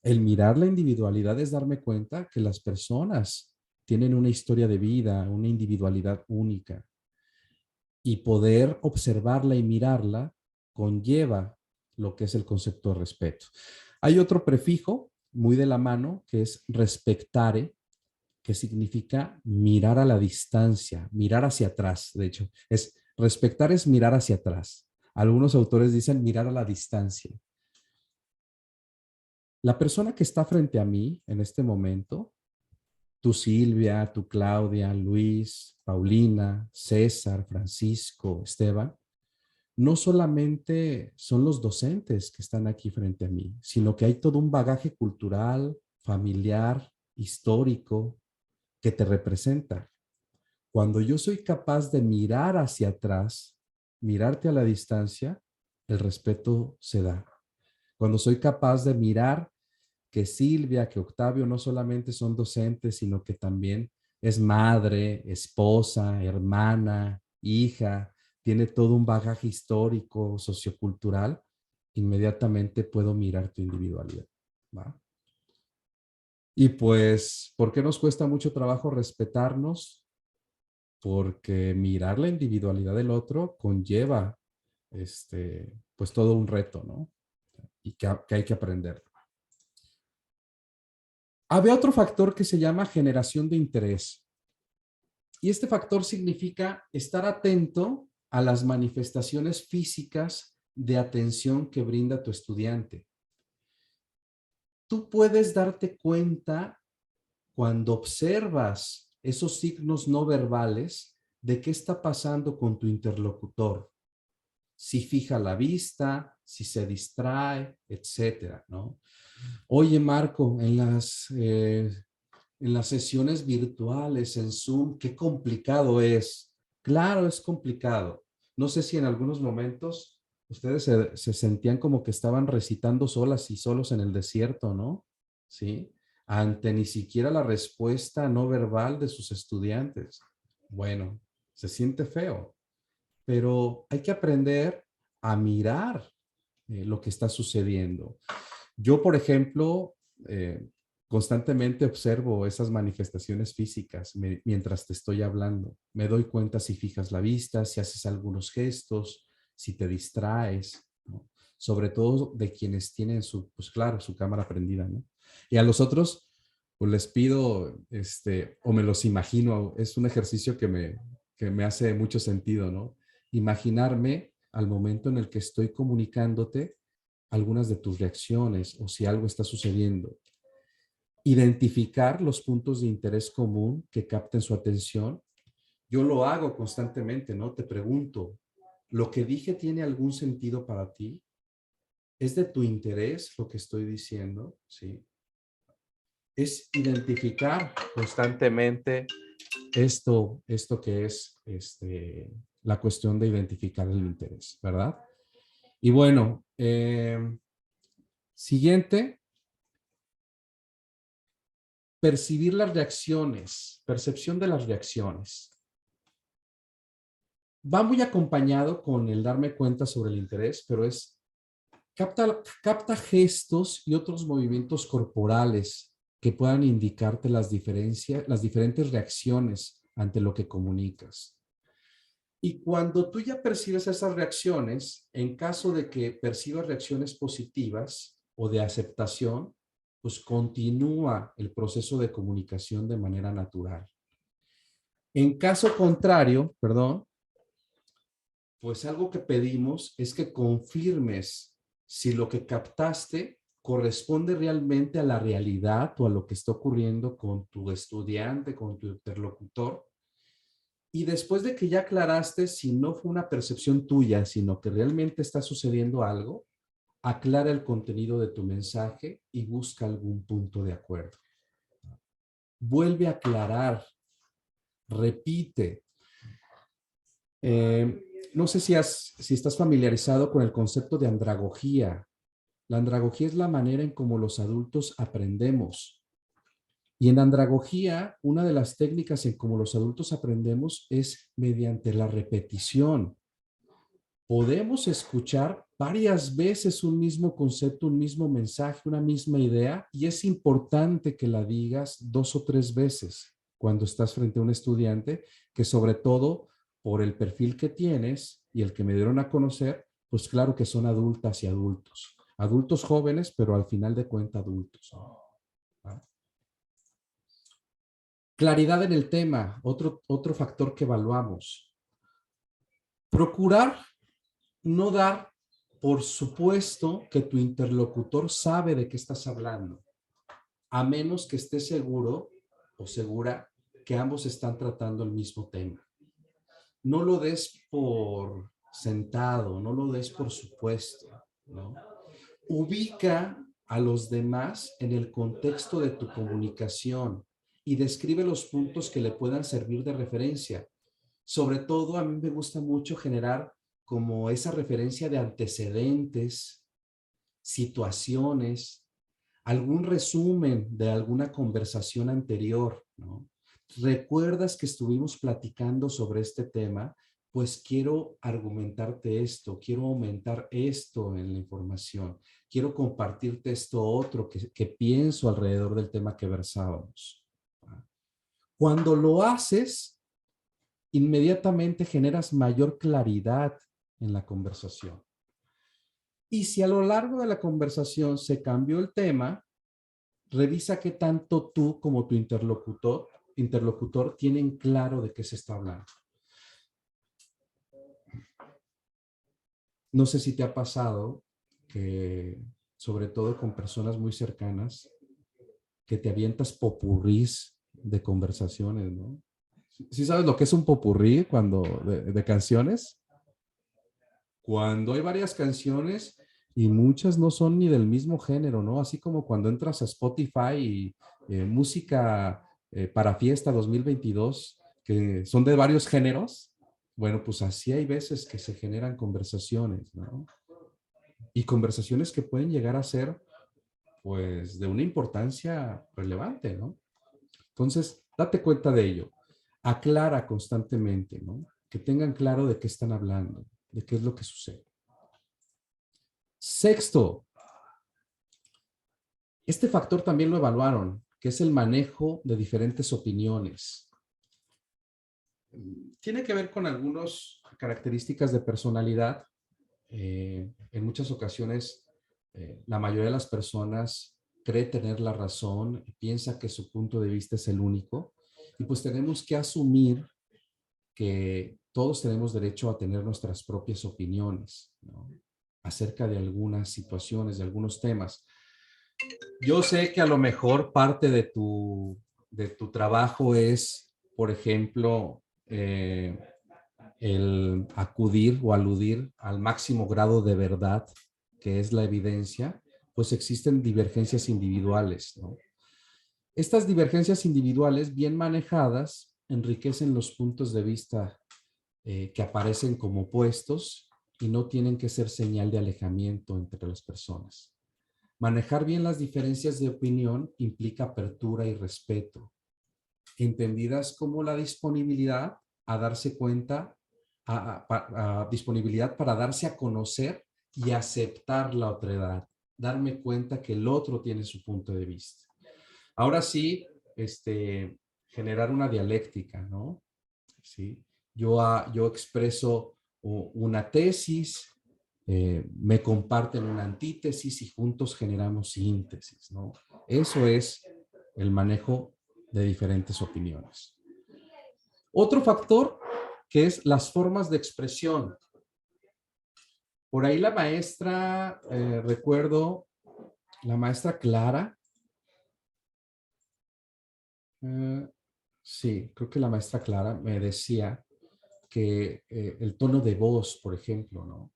El mirar la individualidad es darme cuenta que las personas tienen una historia de vida, una individualidad única. Y poder observarla y mirarla conlleva lo que es el concepto de respeto. Hay otro prefijo muy de la mano que es respectare, que significa mirar a la distancia, mirar hacia atrás. De hecho, respectar es mirar hacia atrás. Algunos autores dicen mirar a la distancia. La persona que está frente a mí en este momento, tú Silvia, tú Claudia, Luis, Paulina, César, Francisco, Esteban, no solamente son los docentes que están aquí frente a mí, sino que hay todo un bagaje cultural, familiar, histórico, que te representa. Cuando yo soy capaz de mirar hacia atrás, mirarte a la distancia, el respeto se da. Cuando soy capaz de mirar que Silvia, que Octavio no solamente son docentes, sino que también es madre, esposa, hermana, hija, tiene todo un bagaje histórico, sociocultural, inmediatamente puedo mirar tu individualidad, ¿va? Y pues, ¿por qué nos cuesta mucho trabajo respetarnos? Porque mirar la individualidad del otro conlleva, pues todo un reto, ¿no? Y que hay que aprender. Había otro factor que se llama generación de interés. Y este factor significa estar atento a las manifestaciones físicas de atención que brinda tu estudiante. Tú puedes darte cuenta cuando observas esos signos no verbales de qué está pasando con tu interlocutor. Si fija la vista, si se distrae, etcétera, ¿no? Oye, Marco, en las sesiones virtuales, en Zoom, qué complicado es. Claro, es complicado. No sé si en algunos momentos ustedes se sentían como que estaban recitando solas y solos en el desierto, ¿no? Sí, ante ni siquiera la respuesta no verbal de sus estudiantes. Bueno, se siente feo, pero hay que aprender a mirar lo que está sucediendo. Yo, por ejemplo, constantemente observo esas manifestaciones físicas mientras te estoy hablando. Me doy cuenta si fijas la vista, si haces algunos gestos, si te distraes, ¿no? Sobre todo de quienes tienen pues claro, su cámara prendida, ¿no? Y a los otros, pues les pido, o me los imagino, es un ejercicio que me hace mucho sentido, ¿no? Imaginarme al momento en el que estoy comunicándote algunas de tus reacciones o si algo está sucediendo. Identificar los puntos de interés común que capten su atención. Yo lo hago constantemente, ¿no? Te pregunto, ¿lo que dije tiene algún sentido para ti? ¿Es de tu interés lo que estoy diciendo? Sí. Es identificar constantemente esto que es la cuestión de identificar el interés, ¿verdad? Y bueno, siguiente, percibir las reacciones, percepción de las reacciones. Va muy acompañado con el darme cuenta sobre el interés, pero capta gestos y otros movimientos corporales que puedan indicarte las diferentes reacciones ante lo que comunicas. Y cuando tú ya percibes esas reacciones, en caso de que percibas reacciones positivas o de aceptación, pues continúa el proceso de comunicación de manera natural. En caso contrario, pues algo que pedimos es que confirmes si lo que captaste corresponde realmente a la realidad o a lo que está ocurriendo con tu estudiante, con tu interlocutor. Y después de que ya aclaraste si no fue una percepción tuya, sino que realmente está sucediendo algo, aclara el contenido de tu mensaje y busca algún punto de acuerdo. Vuelve a aclarar, repite. No sé si estás familiarizado con el concepto de andragogía. La andragogía es la manera en cómo los adultos aprendemos. Y en andragogía, una de las técnicas en cómo los adultos aprendemos es mediante la repetición. Podemos escuchar varias veces un mismo concepto, un mismo mensaje, una misma idea, y es importante que la digas 2 o 3 veces cuando estás frente a un estudiante, que sobre todo por el perfil que tienes y el que me dieron a conocer, pues claro que son adultas y adultos. Adultos jóvenes, pero al final de cuentas adultos, ¿no? Claridad en el tema, otro factor que evaluamos. Procurar no dar por supuesto que tu interlocutor sabe de qué estás hablando, a menos que estés seguro o segura que ambos están tratando el mismo tema. No lo des por sentado, no lo des por supuesto, ¿no? Ubica a los demás en el contexto de tu comunicación y describe los puntos que le puedan servir de referencia. Sobre todo, a mí me gusta mucho generar como esa referencia de antecedentes, situaciones, algún resumen de alguna conversación anterior, ¿no? ¿Recuerdas que estuvimos platicando sobre este tema? Pues quiero argumentarte esto, quiero aumentar esto en la información, quiero compartirte esto otro que pienso alrededor del tema que versábamos. Cuando lo haces, inmediatamente generas mayor claridad en la conversación. Y si a lo largo de la conversación se cambió el tema, revisa qué tanto tú como tu interlocutor tienen claro de qué se está hablando. No sé si te ha pasado que, sobre todo con personas muy cercanas, que te avientas popurrís de conversaciones, ¿no? ¿Sí sabes lo que es un popurrí de canciones? Cuando hay varias canciones y muchas no son ni del mismo género, ¿no? Así como cuando entras a Spotify y música para fiesta 2022, que son de varios géneros, bueno, pues así hay veces que se generan conversaciones, ¿no? Y conversaciones que pueden llegar a ser, pues, de una importancia relevante, ¿no? Entonces, date cuenta de ello. Aclara constantemente, ¿no? Que tengan claro de qué están hablando, de qué es lo que sucede. Sexto, este factor también lo evaluaron, que es el manejo de diferentes opiniones. Tiene que ver con algunas características de personalidad. En muchas ocasiones, la mayoría de las personas cree tener la razón, piensa que su punto de vista es el único, y pues tenemos que asumir que todos tenemos derecho a tener nuestras propias opiniones, ¿no? Acerca de algunas situaciones, de algunos temas. Yo sé que a lo mejor parte de tu trabajo es, por ejemplo, el acudir o aludir al máximo grado de verdad, que es la evidencia, pues existen divergencias individuales, ¿no? Estas divergencias individuales, bien manejadas, enriquecen los puntos de vista que aparecen como opuestos y no tienen que ser señal de alejamiento entre las personas. Manejar bien las diferencias de opinión implica apertura y respeto, entendidas como la disponibilidad a darse cuenta, disponibilidad para darse a conocer y aceptar la otredad, darme cuenta que el otro tiene su punto de vista. Ahora sí, generar una dialéctica, ¿no? ¿Sí? Yo expreso una tesis, me comparten una antítesis y juntos generamos síntesis, ¿no? Eso es el manejo de diferentes opiniones. Otro factor que es las formas de expresión. Por ahí la maestra, recuerdo, la maestra Clara, sí, creo que la maestra Clara me decía que el tono de voz, por ejemplo, ¿no?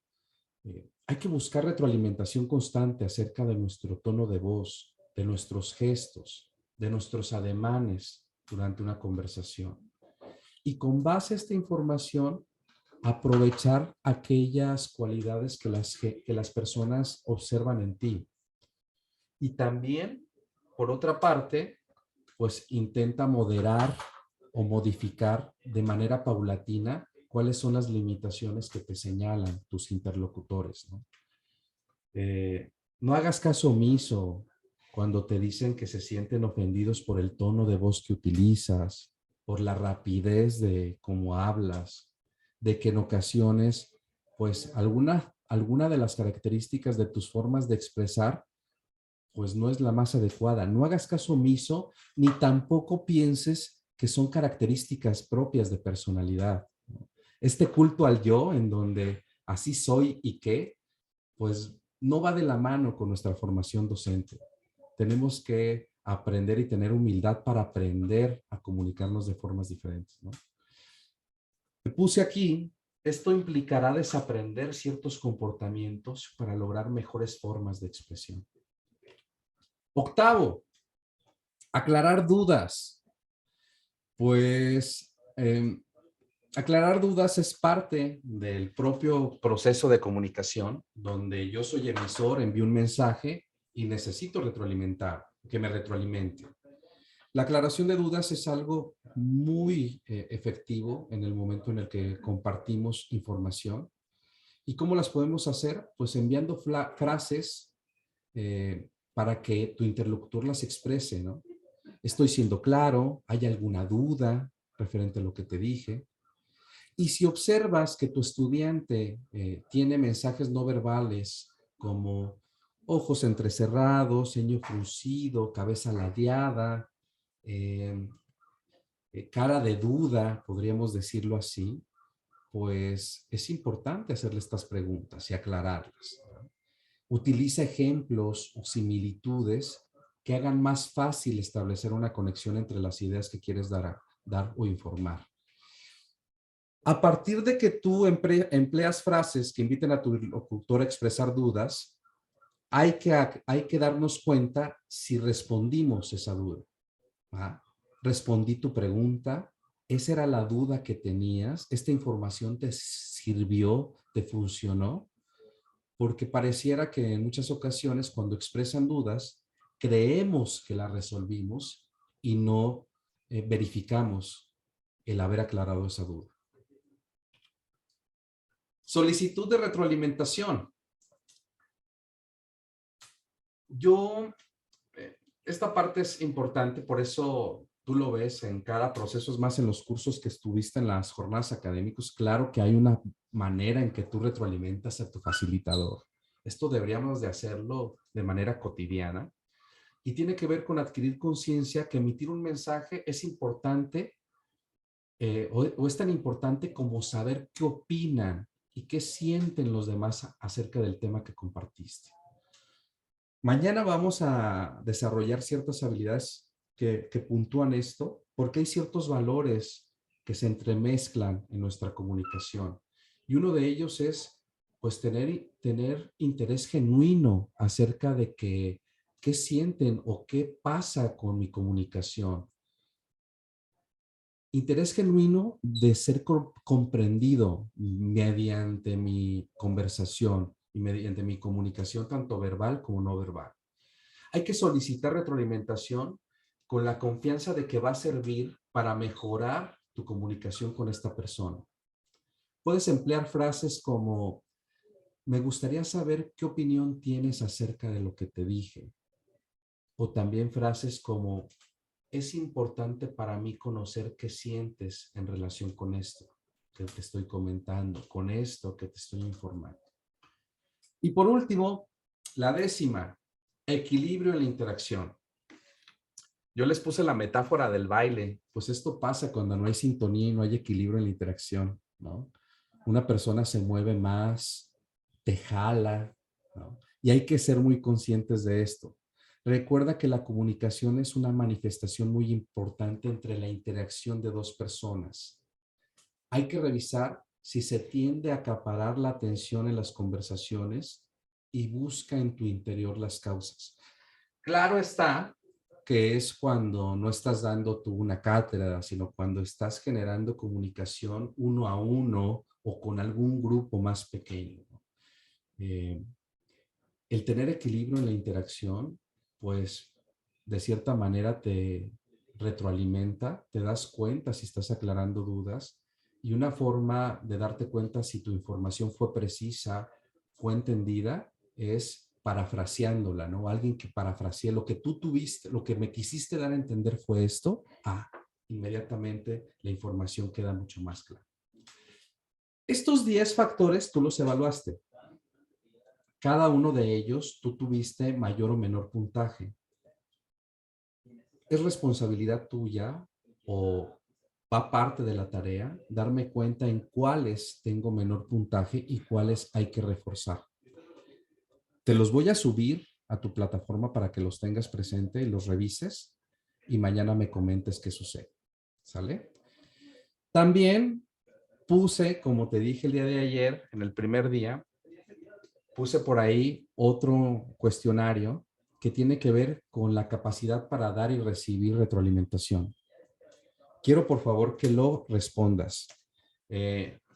Hay que buscar retroalimentación constante acerca de nuestro tono de voz, de nuestros gestos, de nuestros ademanes durante una conversación. Y con base a esta información, aprovechar aquellas cualidades que las personas observan en ti. Y también, por otra parte, pues intenta moderar o modificar de manera paulatina cuáles son las limitaciones que te señalan tus interlocutores, ¿no? No hagas caso omiso cuando te dicen que se sienten ofendidos por el tono de voz que utilizas, por la rapidez de cómo hablas, de que en ocasiones, pues alguna de las características de tus formas de expresar, pues no es la más adecuada. No hagas caso omiso, ni tampoco pienses que son características propias de personalidad. Este culto al yo, en donde así soy y qué, pues no va de la mano con nuestra formación docente. Tenemos que aprender y tener humildad para aprender a comunicarnos de formas diferentes, ¿no? Te puse aquí, esto implicará desaprender ciertos comportamientos para lograr mejores formas de expresión. Octavo, aclarar dudas. Pues aclarar dudas es parte del propio proceso de comunicación, donde yo soy emisor, envío un mensaje y necesito retroalimentar, que me retroalimente. La aclaración de dudas es algo muy efectivo en el momento en el que compartimos información. ¿Y cómo las podemos hacer? Pues enviando frases para que tu interlocutor las exprese, ¿no? Estoy siendo claro, ¿hay alguna duda referente a lo que te dije? Y si observas que tu estudiante tiene mensajes no verbales como ojos entrecerrados, ceño fruncido, cabeza ladeada, cara de duda, podríamos decirlo así, pues es importante hacerle estas preguntas y aclararlas, ¿no? Utiliza ejemplos o similitudes que hagan más fácil establecer una conexión entre las ideas que quieres dar o informar. A partir de que tú empleas frases que inviten a tu locutor a expresar dudas, hay que darnos cuenta si respondimos esa duda. ¿Ah? Respondí tu pregunta, esa era la duda que tenías, esta información te sirvió, te funcionó, porque pareciera que en muchas ocasiones cuando expresan dudas, creemos que la resolvimos y no verificamos el haber aclarado esa duda. Solicitud de retroalimentación. Esta parte es importante, por eso tú lo ves en cada proceso, es más en los cursos que estuviste en las jornadas académicas. Claro que hay una manera en que tú retroalimentas a tu facilitador. Esto deberíamos de hacerlo de manera cotidiana y tiene que ver con adquirir conciencia que emitir un mensaje es importante o es tan importante como saber qué opinan y qué sienten los demás acerca del tema que compartiste. Mañana vamos a desarrollar ciertas habilidades que puntúan esto, porque hay ciertos valores que se entremezclan en nuestra comunicación. Y uno de ellos es, pues, tener interés genuino acerca de qué sienten o qué pasa con mi comunicación. Interés genuino de ser comprendido mediante mi conversación y mediante mi comunicación tanto verbal como no verbal. Hay que solicitar retroalimentación con la confianza de que va a servir para mejorar tu comunicación con esta persona. Puedes emplear frases como, me gustaría saber qué opinión tienes acerca de lo que te dije. O también frases como, es importante para mí conocer qué sientes en relación con esto que te estoy comentando, con esto que te estoy informando. Y por último, la 10ª, equilibrio en la interacción. Yo les puse la metáfora del baile, pues esto pasa cuando no hay sintonía y no hay equilibrio en la interacción, ¿no? Una persona se mueve más, te jala, ¿no? Y hay que ser muy conscientes de esto. Recuerda que la comunicación es una manifestación muy importante entre la interacción de dos personas. Hay que revisar si se tiende a acaparar la atención en las conversaciones y busca en tu interior las causas. Claro está que es cuando no estás dando tú una cátedra, sino cuando estás generando comunicación uno a uno o con algún grupo más pequeño. El tener equilibrio en la interacción, pues de cierta manera te retroalimenta, te das cuenta si estás aclarando dudas, y una forma de darte cuenta si tu información fue precisa, fue entendida, es parafraseándola, ¿no? Alguien que parafrasee lo que tú tuviste, lo que me quisiste dar a entender fue esto, inmediatamente la información queda mucho más clara. Estos 10 factores tú los evaluaste. Cada uno de ellos tú tuviste mayor o menor puntaje. ¿Es responsabilidad tuya o va parte de la tarea darme cuenta en cuáles tengo menor puntaje y cuáles hay que reforzar? Te los voy a subir a tu plataforma para que los tengas presente y los revises y mañana me comentes qué sucede. ¿Sale? También puse, como te dije el día de ayer, en el primer día, puse por ahí otro cuestionario que tiene que ver con la capacidad para dar y recibir retroalimentación. Quiero, por favor, que lo respondas.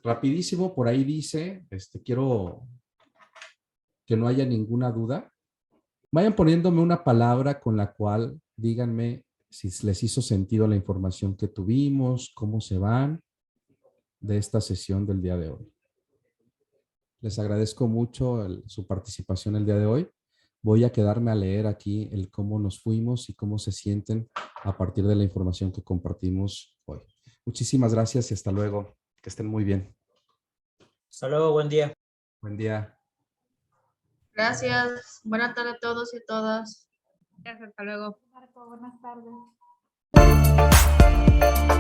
Rapidísimo, por ahí dice, quiero que no haya ninguna duda. Vayan poniéndome una palabra con la cual díganme si les hizo sentido la información que tuvimos, cómo se van de esta sesión del día de hoy. Les agradezco mucho su participación el día de hoy. Voy a quedarme a leer aquí el cómo nos fuimos y cómo se sienten a partir de la información que compartimos hoy. Muchísimas gracias y hasta luego. Que estén muy bien. Hasta luego, buen día. Buen día. Gracias. Buenas tardes a todos y a todas. Gracias, hasta luego. Buenas tardes.